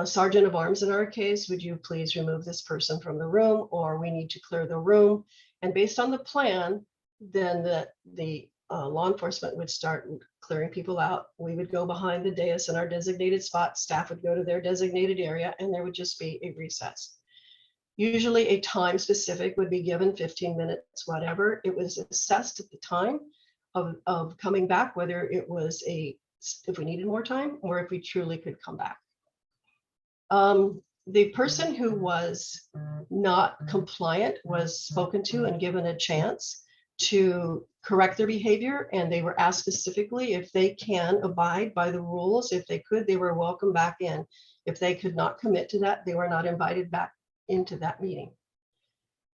Sergeant of Arms in our case, would you please remove this person from the room, or we need to clear the room. And based on the plan, then the law enforcement would start clearing people out. We would go behind the dais in our designated spot. Staff would go to their designated area, and there would just be a recess. Usually a time specific would be given, 15 minutes, whatever. It was assessed at the time of coming back, whether it was if we needed more time or if we truly could come back. The person who was not compliant was spoken to and given a chance to correct their behavior, and they were asked specifically if they can abide by the rules. If they could, they were welcome back in. If they could not commit to that, they were not invited back into that meeting.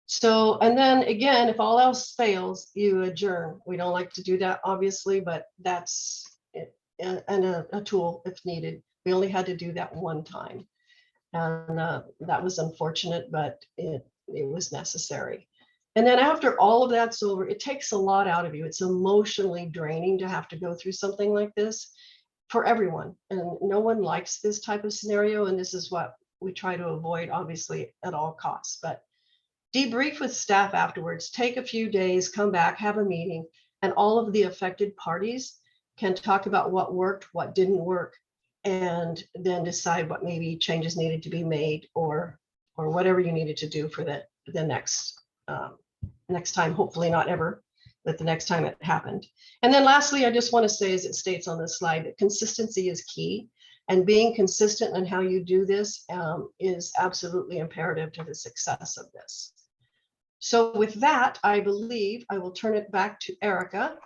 So, and then again, if all else fails, you adjourn. We don't like to do that, obviously, but that's it, and a tool if needed. We only had to do that one time. And that was unfortunate, but it was necessary. And then after all of that's over, it takes a lot out of you. It's emotionally draining to have to go through something like this for everyone. And no one likes this type of scenario. And this is what we try to avoid, obviously, at all costs. But debrief with staff afterwards, take a few days, come back, have a meeting, and all of the affected parties can talk about what worked, what didn't work, and then decide what maybe changes needed to be made or whatever you needed to do for the next time, hopefully not ever, but the next time it happened. And then lastly, I just want to say, as it states on this slide, that consistency is key. And being consistent in how you do this is absolutely imperative to the success of this. So with that, I believe I will turn it back to Erica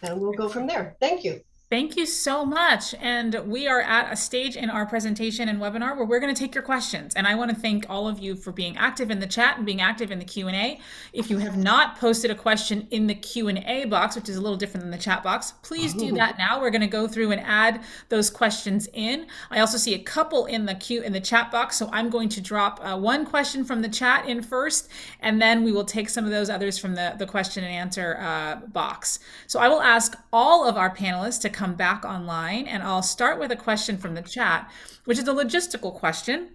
and we'll go from there. Thank you. Thank you so much. And we are at a stage in our presentation and webinar where we're going to take your questions. And I want to thank all of you for being active in the chat and being active in the Q&A. If you have not posted a question in the Q&A box, which is a little different than the chat box, please do that now. We're going to go through and add those questions in. I also see a couple in the chat box, so I'm going to drop one question from the chat in first, and then we will take some of those others from the question and answer box. So I will ask all of our panelists to come back online, and I'll start with a question from the chat, which is a logistical question,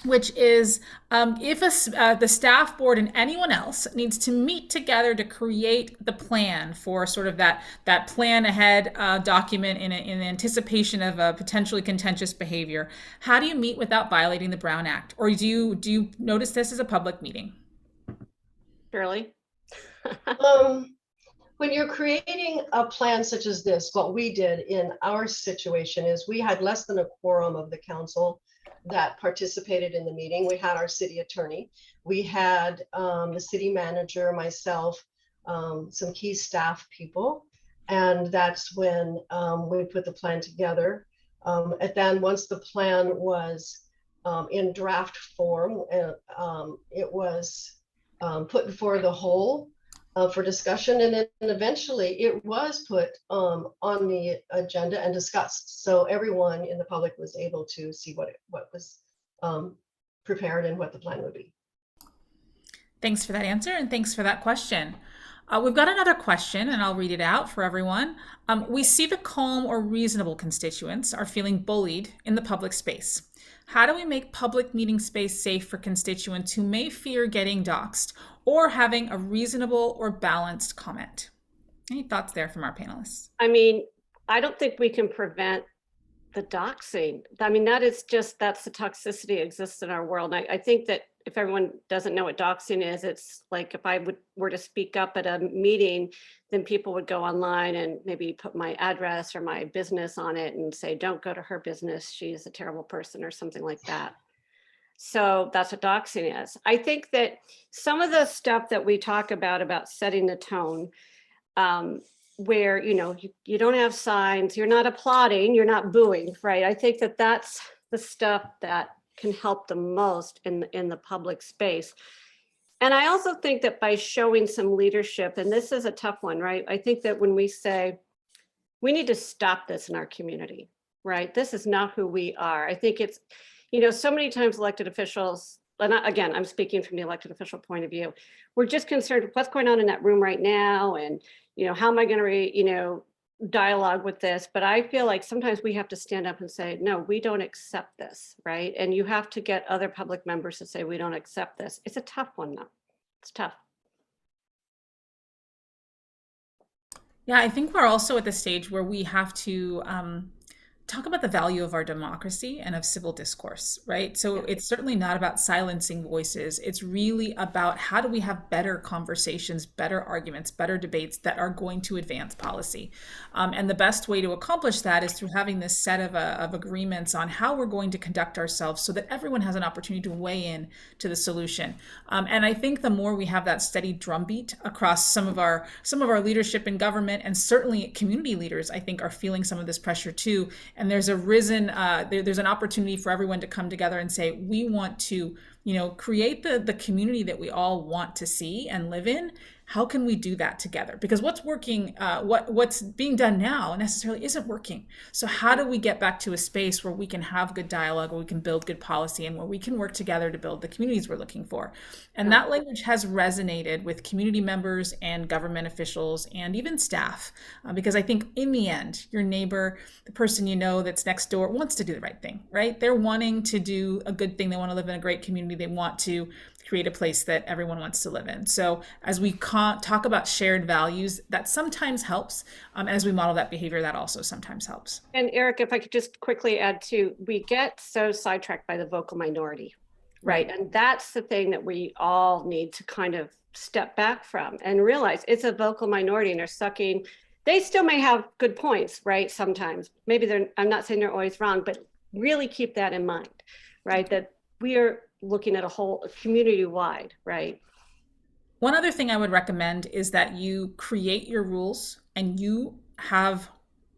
which is if the staff board and anyone else needs to meet together to create the plan for sort of that plan ahead document in anticipation of a potentially contentious behavior, how do you meet without violating the Brown Act? Or do you notice this as a public meeting? Shirley? When you're creating a plan such as this, what we did in our situation is we had less than a quorum of the council that participated in the meeting. We had our city attorney, we had the city manager, myself, some key staff people, and that's when we put the plan together. And then once the plan was in draft form, it was put before the whole for discussion, and then eventually it was put on the agenda and discussed. So everyone in the public was able to see what was prepared and what the plan would be. Thanks for that answer, and thanks for that question. We've got another question, and I'll read it out for everyone. We see the calm or reasonable constituents are feeling bullied in the public space. How do we make public meeting space safe for constituents who may fear getting doxxed or having a reasonable or balanced comment? Any thoughts there from our panelists? I mean, I don't think we can prevent the doxing. I mean, that's the toxicity exists in our world. I think that if everyone doesn't know what doxing is, it's like if I were to speak up at a meeting, then people would go online and maybe put my address or my business on it and say, don't go to her business, she's a terrible person, or something like that. So that's what doxing is. I think that some of the stuff that we talk about setting the tone, where you don't have signs, you're not applauding, you're not booing, right? I think that that's the stuff that can help the most in the public space. And I also think that by showing some leadership, and this is a tough one, right? I think that when we say we need to stop this in our community, right? This is not who we are. I think it's, so many times elected officials, and again, I'm speaking from the elected official point of view, we're just concerned with what's going on in that room right now, and how am I going to dialogue with this? But I feel like sometimes we have to stand up and say, no, we don't accept this, right? And you have to get other public members to say, we don't accept this. It's a tough one, though. It's tough. Yeah, I think we're also at the stage where we have to talk about the value of our democracy and of civil discourse, right? So it's certainly not about silencing voices. It's really about how do we have better conversations, better arguments, better debates that are going to advance policy. And the best way to accomplish that is through having this set of agreements on how we're going to conduct ourselves so that everyone has an opportunity to weigh in to the solution. And I think the more we have that steady drumbeat across some of our leadership in government, and certainly community leaders, I think, are feeling some of this pressure too. And there's there's an opportunity for everyone to come together and say, we want to, create the community that we all want to see and live in. How can we do that together? Because what's working, what's being done now necessarily isn't working. So how do we get back to a space where we can have good dialogue, where we can build good policy, and where we can work together to build the communities we're looking for? And that language has resonated with community members and government officials and even staff, because I think in the end, your neighbor, the person that's next door, wants to do the right thing, right? They're wanting to do a good thing. They want to live in a great community. They want to create a place that everyone wants to live in. So as we talk about shared values, that sometimes helps. As we model that behavior, that also sometimes helps. And Eric, if I could just quickly add to, we get so sidetracked by the vocal minority, right? And that's the thing that we all need to kind of step back from and realize it's a vocal minority, and they're sucking. They still may have good points, right? Sometimes, maybe I'm not saying they're always wrong, but really keep that in mind, right? That we are looking at a whole community wide, right? One other thing I would recommend is that you create your rules and you have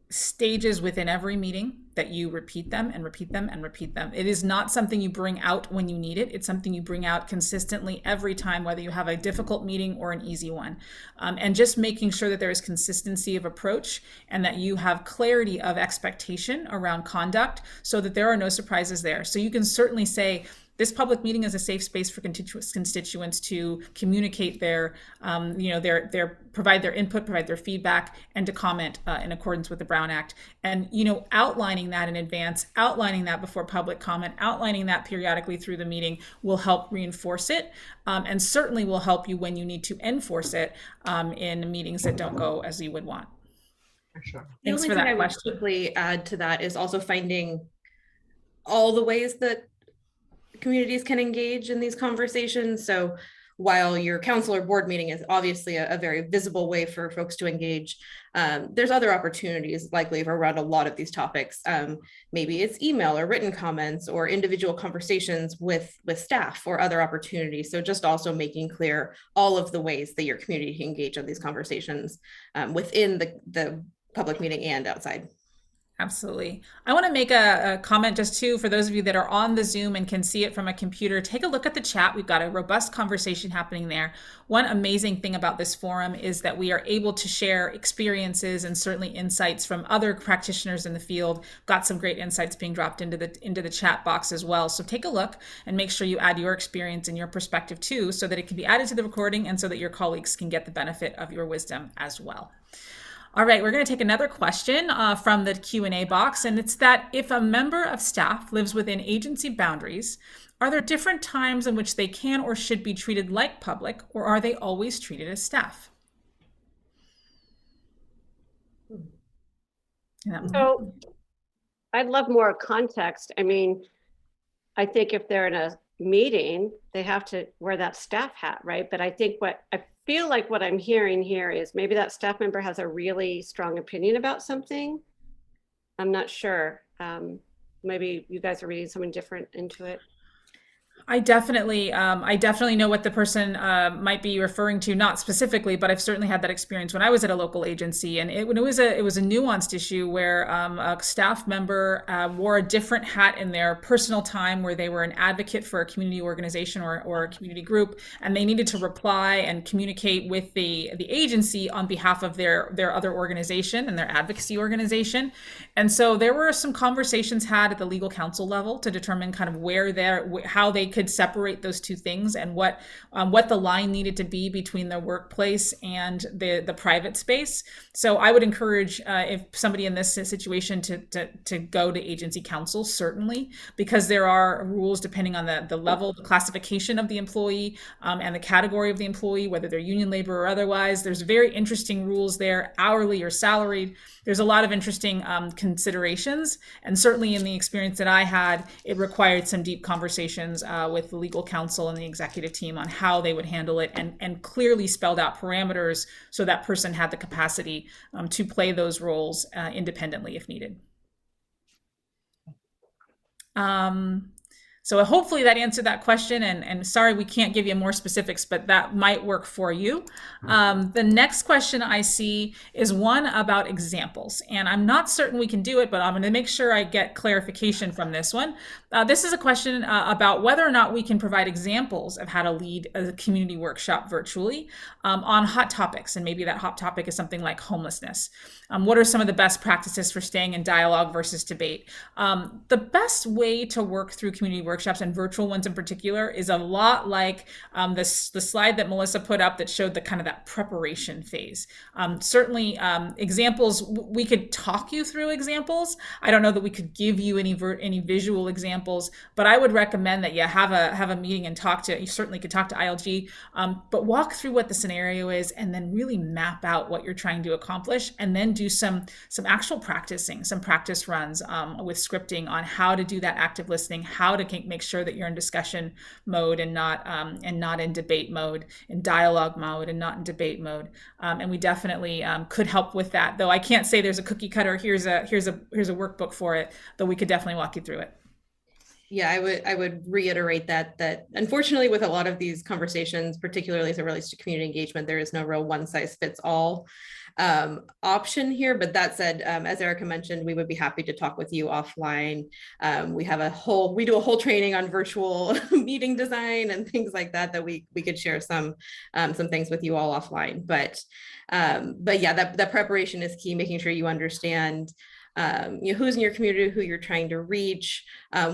stages within every meeting that you repeat them and repeat them and repeat them. It is not something you bring out when you need it. It's something you bring out consistently every time, whether you have a difficult meeting or an easy one. And just making sure that there is consistency of approach and that you have clarity of expectation around conduct so that there are no surprises there. So you can certainly say, this public meeting is a safe space for constituents to communicate provide their input, provide their feedback, and to comment in accordance with the Brown Act. And, outlining that in advance, outlining that before public comment, outlining that periodically through the meeting will help reinforce it, and certainly will help you when you need to enforce it in meetings that don't go as you would want. For sure. Thanks for that question. I would quickly add to that is also finding all the ways that communities can engage in these conversations. So while your council or board meeting is obviously a very visible way for folks to engage, there's other opportunities likely around a lot of these topics. Maybe it's email or written comments or individual conversations with staff or other opportunities. So just also making clear all of the ways that your community can engage in these conversations within the public meeting and outside. Absolutely. I want to make a comment just too, for those of you that are on the Zoom and can see it from a computer, take a look at the chat. We've got a robust conversation happening there. One amazing thing about this forum is that we are able to share experiences and certainly insights from other practitioners in the field. Got some great insights being dropped into the chat box as well. So take a look and make sure you add your experience and your perspective too, so that it can be added to the recording and so that your colleagues can get the benefit of your wisdom as well. All right, we're going to take another question from the Q&A box, and it's that if a member of staff lives within agency boundaries, are there different times in which they can or should be treated like public, or are they always treated as staff? So I'd love more context. I mean, I think if they're in a meeting, they have to wear that staff hat, right? But I think I feel like what I'm hearing here is maybe that staff member has a really strong opinion about something. I'm not sure. Maybe you guys are reading something different into it. I definitely know what the person might be referring to, not specifically, but I've certainly had that experience when I was at a local agency, and it was a nuanced issue where a staff member wore a different hat in their personal time, where they were an advocate for a community organization or a community group, and they needed to reply and communicate with the agency on behalf of their other organization and their advocacy organization. And so there were some conversations had at the legal counsel level to determine kind of how they could separate those two things and what the line needed to be between the workplace and the private space. So I would encourage if somebody in this situation to go to agency counsel, certainly, because there are rules depending on the level, the classification of the employee, and the category of the employee, whether they're union labor or otherwise. There's very interesting rules there, hourly or salaried. There's a lot of interesting considerations, and certainly in the experience that I had, it required some deep conversations with the legal counsel and the executive team on how they would handle it, and clearly spelled out parameters so that person had the capacity to play those roles independently if needed. So hopefully that answered that question. And sorry, we can't give you more specifics, but that might work for you. The next question I see is one about examples. And I'm not certain we can do it, but I'm going to make sure I get clarification from this one. This is a question about whether or not we can provide examples of how to lead a community workshop virtually on hot topics. And maybe that hot topic is something like homelessness. What are some of the best practices for staying in dialogue versus debate? The best way to work through community workshops, and virtual ones in particular, is a lot like the slide that Melissa put up that showed the kind of that preparation phase. Certainly examples, we could talk you through examples. I don't know that we could give you any visual examples, but I would recommend that you have a meeting and you certainly could talk to ILG, but walk through what the scenario is and then really map out what you're trying to accomplish, and then do some actual practicing, some practice runs with scripting on how to do that active listening, how to make sure that you're in discussion mode and not in debate mode, in dialogue mode and not in debate mode. And we definitely could help with that. Though I can't say there's a cookie cutter, here's a workbook for it, though we could definitely walk you through it. Yeah, I would reiterate that unfortunately with a lot of these conversations, particularly as it relates to community engagement, there is no real one size fits all option here. But that said, as Erica mentioned, we would be happy to talk with you offline. We do a whole training on virtual meeting design and things like that we could share some things with you all offline. But yeah, that preparation is key, making sure you understand who's in your community, who you're trying to reach,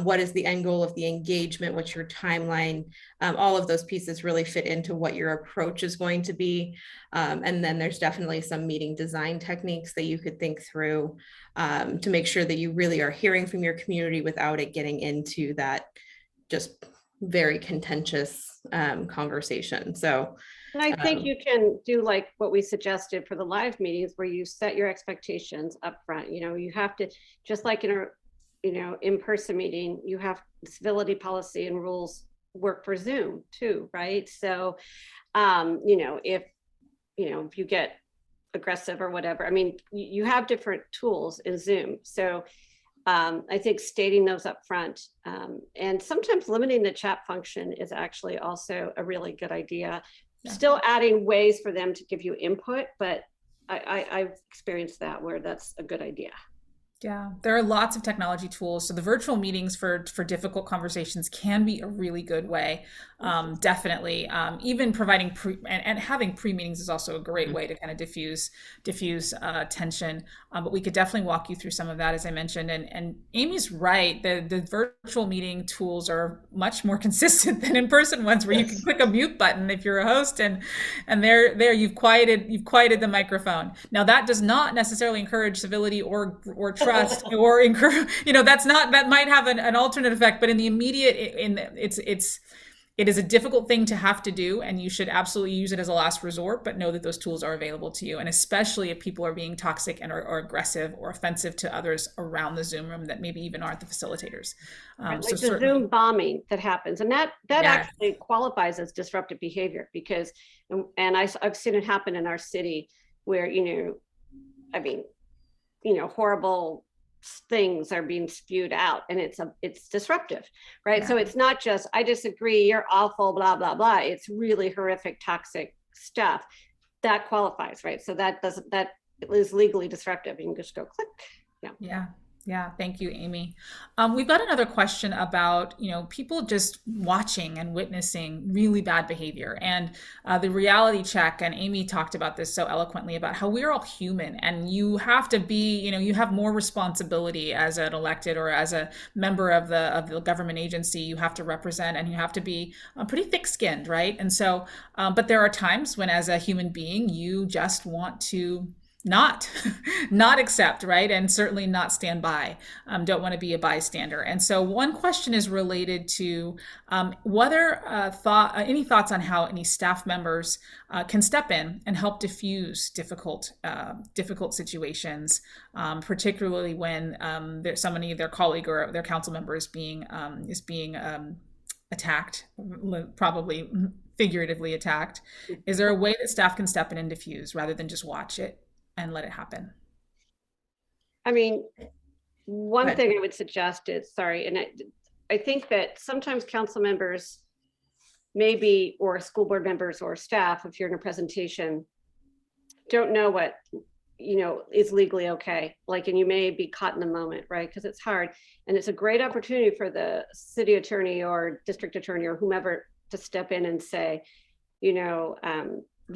what is the end goal of the engagement, what's your timeline. All of those pieces really fit into what your approach is going to be. And then there's definitely some meeting design techniques that you could think through to make sure that you really are hearing from your community without it getting into that just very contentious conversation. So and I think you can do like what we suggested for the live meetings, where you set your expectations up front. You have to, just like in a in-person meeting, you have civility policy and rules work for Zoom too, right? So if you get aggressive or whatever, I mean, you have different tools in Zoom. So I think stating those up front, and sometimes limiting the chat function is actually also a really good idea. Still adding ways for them to give you input, but I've experienced that where that's a good idea. Yeah, there are lots of technology tools. So the virtual meetings for difficult conversations can be a really good way. Definitely, even providing and having pre-meetings is also a great way to kind of diffuse tension. But we could definitely walk you through some of that, as I mentioned. And Amy's right. The virtual meeting tools are much more consistent than in-person ones, where you can click a mute button if you're a host, and there you've quieted the microphone. Now that does not necessarily encourage civility or trust or encourage, that might have an alternate effect, but in the immediate, it is a difficult thing to have to do, and you should absolutely use it as a last resort, but know that those tools are available to you. And especially if people are being toxic and or aggressive or offensive to others around the Zoom room that maybe even aren't the facilitators. Like the Zoom bombing that happens. And that actually qualifies as disruptive behavior, because, and I've seen it happen in our city where, horrible things are being spewed out, and it's disruptive, right? Yeah. So it's not just, I disagree, you're awful, blah, blah, blah. It's really horrific, toxic stuff that qualifies, right? So that is legally disruptive. You can just go click. Yeah. Thank you, Amy. We've got another question about, people just watching and witnessing really bad behavior, and the reality check. And Amy talked about this so eloquently about how we're all human, and you have to be, you have more responsibility as an elected or as a member of the government agency. You have to represent, and you have to be pretty thick-skinned, right? And so, but there are times when, as a human being, you just want to not accept, right? And certainly not stand by, don't want to be a bystander. And so one question is related to whether any thoughts on how any staff members can step in and help diffuse difficult situations, particularly when somebody, their colleague or their council member is being attacked, probably figuratively attacked. Is there a way that staff can step in and diffuse rather than just watch it and let it happen? I mean, one thing I would suggest is, I think that sometimes council members maybe, or school board members or staff, if you're in a presentation, don't know what, is legally okay. Like, and you may be caught in the moment, right? Because it's hard. And it's a great opportunity for the city attorney or district attorney or whomever to step in and say, you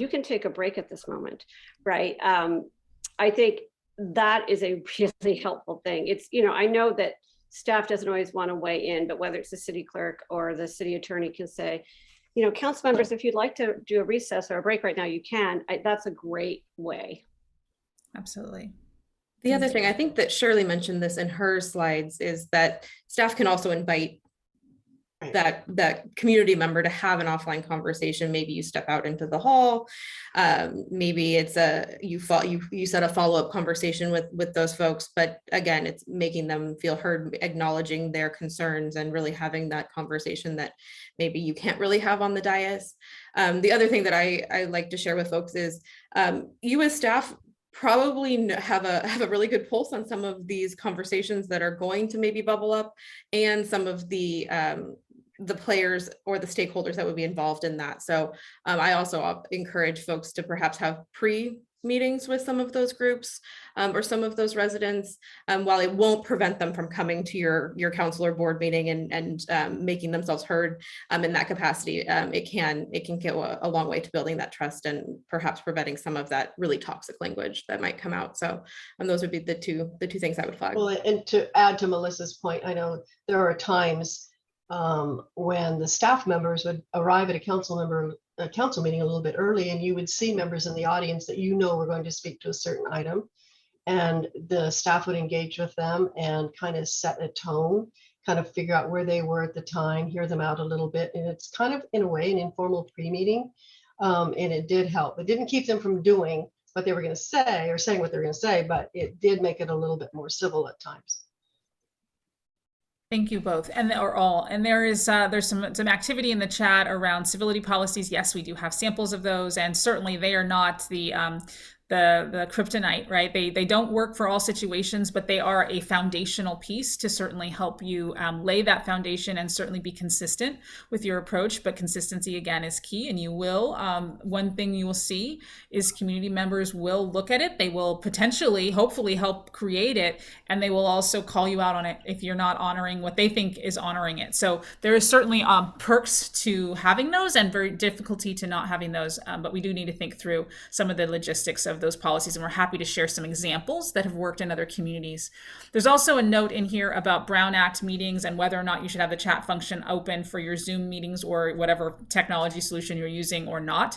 can take a break at this moment, right? I think that is a really helpful thing. It's, I know that staff doesn't always want to weigh in, but whether it's the city clerk or the city attorney can say, council members, if you'd like to do a recess or a break right now, you can. That's a great way. Absolutely. The other thing, I think that Shirley mentioned this in her slides, is that staff can also invite that community member to have an offline conversation. Maybe you step out into the hall. Maybe it's you set a follow-up conversation with those folks, but again, it's making them feel heard, acknowledging their concerns, and really having that conversation that maybe you can't really have on the dais. The other thing that I like to share with folks is you as staff probably have a really good pulse on some of these conversations that are going to maybe bubble up, and some of the players or the stakeholders that would be involved in that. So I also encourage folks to perhaps have pre-meetings with some of those groups or some of those residents, while it won't prevent them from coming to your council or board meeting and making themselves heard in that capacity. It can go a long way to building that trust and perhaps preventing some of that really toxic language that might come out. So those would be the two things I would flag. Well, and to add to Melissa's point, I know there are times when the staff members would arrive at a council meeting a little bit early, and you would see members in the audience that were going to speak to a certain item, and the staff would engage with them and kind of set a tone, kind of figure out where they were at the time, hear them out a little bit. And it's kind of, in a way, an informal pre-meeting, and it did help. It didn't keep them from doing what they were going to say or saying what they're going to say, but it did make it a little bit more civil at times. Thank you both, or all. And there's some activity in the chat around civility policies. Yes, we do have samples of those, and certainly they are not the kryptonite, right? They don't work for all situations, but they are a foundational piece to certainly help you lay that foundation and certainly be consistent with your approach. But consistency, again, is key. And you will, one thing you will see is community members will look at it. They will potentially, hopefully, help create it. And they will also call you out on it if you're not honoring what they think is honoring it. So there is certainly perks to having those and very difficulty to not having those. But we do need to think through some of the logistics of those policies, and we're happy to share some examples that have worked in other communities. There's also a note in here about Brown Act meetings and whether or not you should have the chat function open for your Zoom meetings or whatever technology solution you're using or not.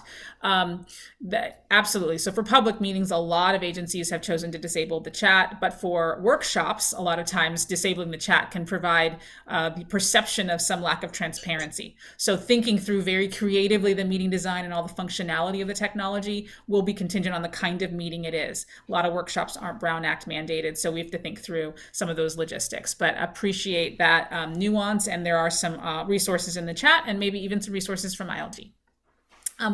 Absolutely. So for public meetings, a lot of agencies have chosen to disable the chat, but for workshops, a lot of times disabling the chat can provide the perception of some lack of transparency. So thinking through very creatively the meeting design and all the functionality of the technology will be contingent on the kind of meeting it is. A lot of workshops aren't Brown Act mandated, so we have to think through some of those logistics, but appreciate that nuance. And there are some resources in the chat and maybe even some resources from ILG.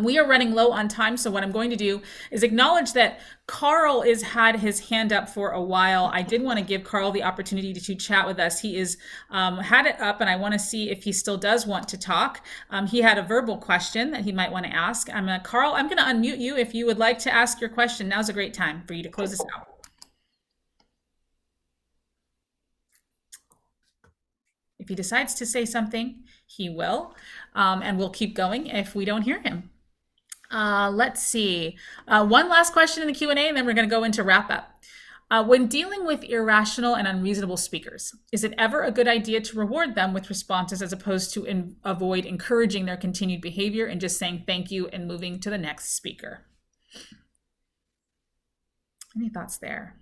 We are running low on time, so what I'm going to do is acknowledge that Carl has had his hand up for a while. I did want to give Carl the opportunity to chat with us. He is had it up, and I want to see if he still does want to talk. He had a verbal question that he might want to ask. Carl, I'm going to unmute you if you would like to ask your question. Now's a great time for you to close this out. If he decides to say something, he will, and we'll keep going if we don't hear him. Let's see. One last question in the Q&A, and then we're going to go into wrap up. When dealing with irrational and unreasonable speakers, is it ever a good idea to reward them with responses as opposed to avoid encouraging their continued behavior and just saying thank you and moving to the next speaker? Any thoughts there?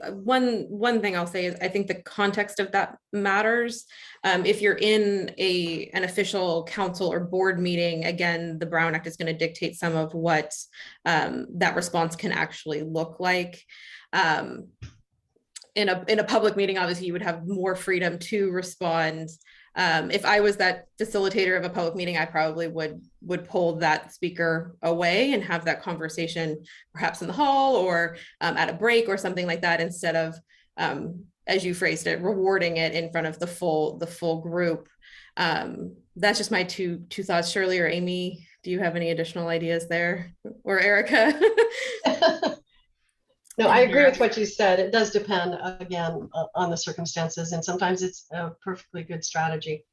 One thing I'll say is I think the context of that matters. If you're in an official council or board meeting, again, the Brown Act is going to dictate some of what that response can actually look like. In a public meeting, obviously, you would have more freedom to respond. If I was that facilitator of a public meeting, I probably would pull that speaker away and have that conversation perhaps in the hall or at a break or something like that, instead of as you phrased it, rewarding it in front of the full group. That's just my two thoughts. Shirley or Amy, do you have any additional ideas there, or Erica? No, I agree with what you said. It does depend, again, on the circumstances, and sometimes it's a perfectly good strategy.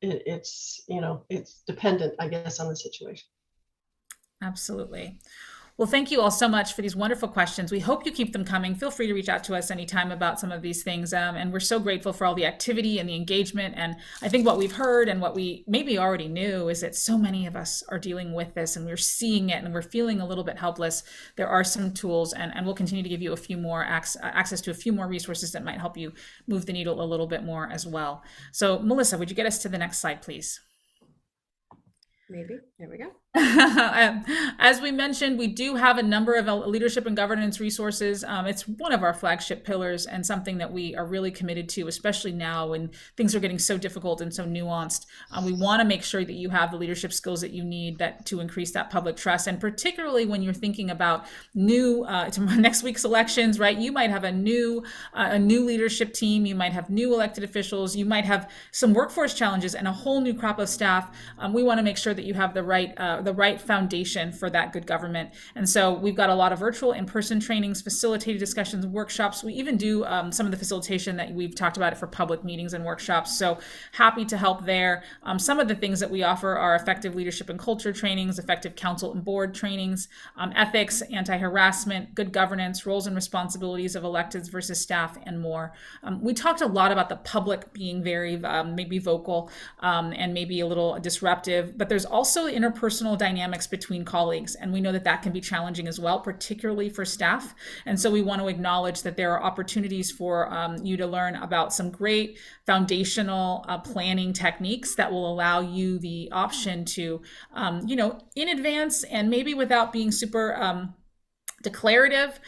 It's, you know, it's dependent, I guess, on the situation. Absolutely. Well, thank you all so much for these wonderful questions. We hope you keep them coming. Feel free to reach out to us anytime about some of these things. And we're so grateful for all the activity and the engagement. And I think what we've heard and what we maybe already knew is that so many of us are dealing with this, and we're seeing it and we're feeling a little bit helpless. There are some tools, and we'll continue to give you a few more access to a few more resources that might help you move the needle a little bit more as well. So Melissa, would you get us to the next slide, please? Maybe. There we go. As we mentioned, we do have a number of leadership and governance resources. It's one of our flagship pillars and something that we are really committed to, especially now when things are getting so difficult and so nuanced. We want to make sure that you have the leadership skills that you need to increase that public trust. And particularly when you're thinking about next week's elections, right? You might have a new leadership team. You might have new elected officials. You might have some workforce challenges and a whole new crop of staff. We want to make sure that you have the right foundation for that good government. And so we've got a lot of virtual in-person trainings, facilitated discussions, workshops. We even do some of the facilitation that we've talked about it for public meetings and workshops. So happy to help there. Some of the things that we offer are effective leadership and culture trainings, effective council and board trainings, ethics, anti-harassment, good governance, roles and responsibilities of electeds versus staff, and more. We talked a lot about the public being very maybe vocal and maybe a little disruptive, but there's also interpersonal dynamics between colleagues. And we know that that can be challenging as well, particularly for staff. And so we want to acknowledge that there are opportunities for you to learn about some great foundational planning techniques that will allow you the option to, in advance and maybe without being super declarative,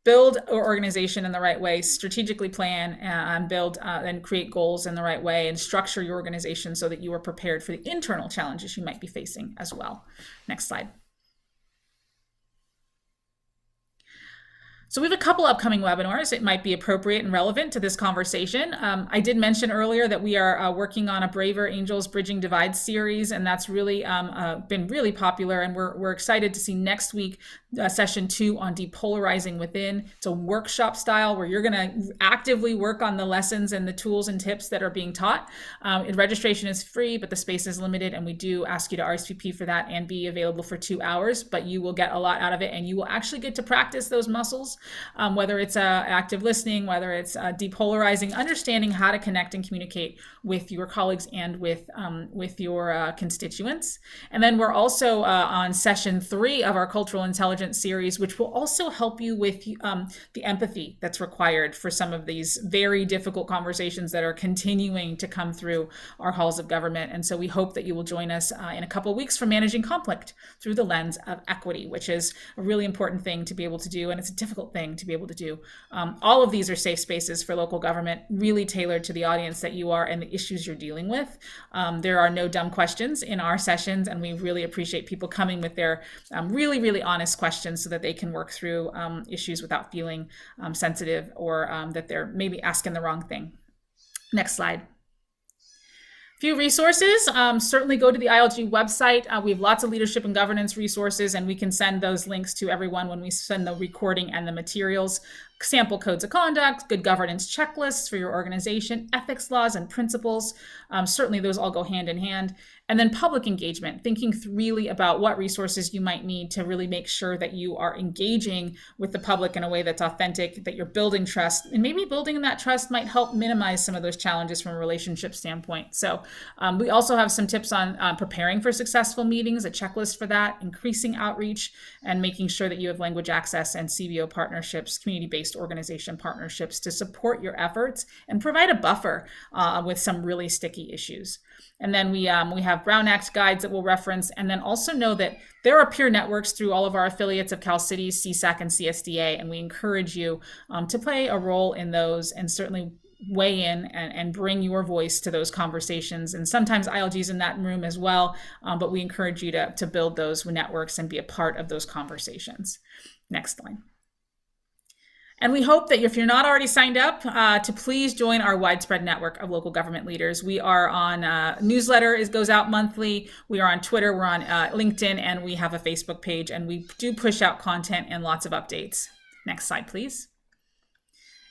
build your organization in the right way, strategically plan and build and create goals in the right way, and structure your organization so that you are prepared for the internal challenges you might be facing as well. Next slide. So we have a couple upcoming webinars. It might be appropriate and relevant to this conversation. I did mention earlier that we are working on a Braver Angels Bridging Divide series, and that's really been really popular. And we're excited to see next week session 2 on depolarizing within. It's a workshop style where you're going to actively work on the lessons and the tools and tips that are being taught. Registration is free, but the space is limited, and we do ask you to RSVP for that and be available for 2 hours. But you will get a lot out of it, and you will actually get to practice those muscles. Whether it's active listening, whether it's depolarizing, understanding how to connect and communicate with your colleagues and with your constituents. And then we're also on session 3 of our cultural intelligence series, which will also help you with the empathy that's required for some of these very difficult conversations that are continuing to come through our halls of government. And so we hope that you will join us in a couple of weeks for managing conflict through the lens of equity, which is a really important thing to be able to do, and it's a difficult thing to be able to do. All of these are safe spaces for local government, really tailored to the audience that you are and the issues you're dealing with. There are no dumb questions in our sessions, and we really appreciate people coming with their really, really honest questions so that they can work through issues without feeling sensitive or that they're maybe asking the wrong thing. Next slide. Few resources, certainly go to the ILG website. We have lots of leadership and governance resources, and we can send those links to everyone when we send the recording and the materials. Sample codes of conduct, good governance checklists for your organization, ethics laws and principles. Certainly those all go hand in hand. And then public engagement, thinking really about what resources you might need to really make sure that you are engaging with the public in a way that's authentic, that you're building trust. And maybe building that trust might help minimize some of those challenges from a relationship standpoint. So we also have some tips on preparing for successful meetings, a checklist for that, increasing outreach, and making sure that you have language access and CBO partnerships, community-based organization partnerships to support your efforts and provide a buffer with some really sticky issues. And then we have Brown Act guides that we'll reference, and then also know that there are peer networks through all of our affiliates of Cal Cities, CSAC, and CSDA, and we encourage you to play a role in those and certainly weigh in and bring your voice to those conversations. And sometimes ILG's in that room as well, but we encourage you to build those networks and be a part of those conversations. Next slide. And we hope that if you're not already signed up, to please join our widespread network of local government leaders. We are on newsletter, goes out monthly. We are on Twitter, we're on LinkedIn, and we have a Facebook page, and we do push out content and lots of updates. Next slide, please.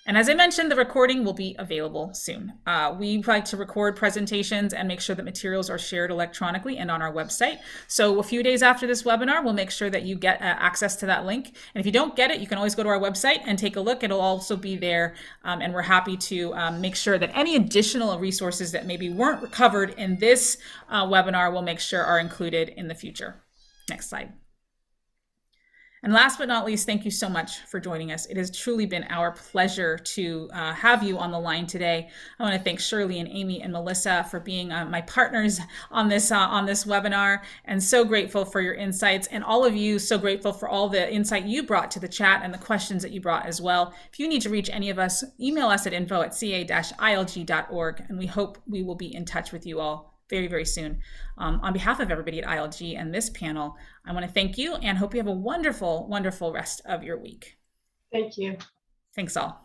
And as I mentioned, the recording will be available soon. We like to record presentations and make sure that materials are shared electronically and on our website. So a few days after this webinar, we'll make sure that you get access to that link. And if you don't get it, you can always go to our website and take a look. It'll also be there. And we're happy to make sure that any additional resources that maybe weren't covered in this webinar, we'll make sure are included in the future. Next slide. And last but not least, thank you so much for joining us. It has truly been our pleasure to have you on the line today. I want to thank Shirley and Amy and Melissa for being my partners on this webinar, and so grateful for your insights, and all of you, so grateful for all the insight you brought to the chat and the questions that you brought as well. If you need to reach any of us, email us at info@ca-ilg.org, and we hope we will be in touch with you all very, very soon. On behalf of everybody at ILG and this panel, I want to thank you and hope you have a wonderful, wonderful rest of your week. Thank you. Thanks all.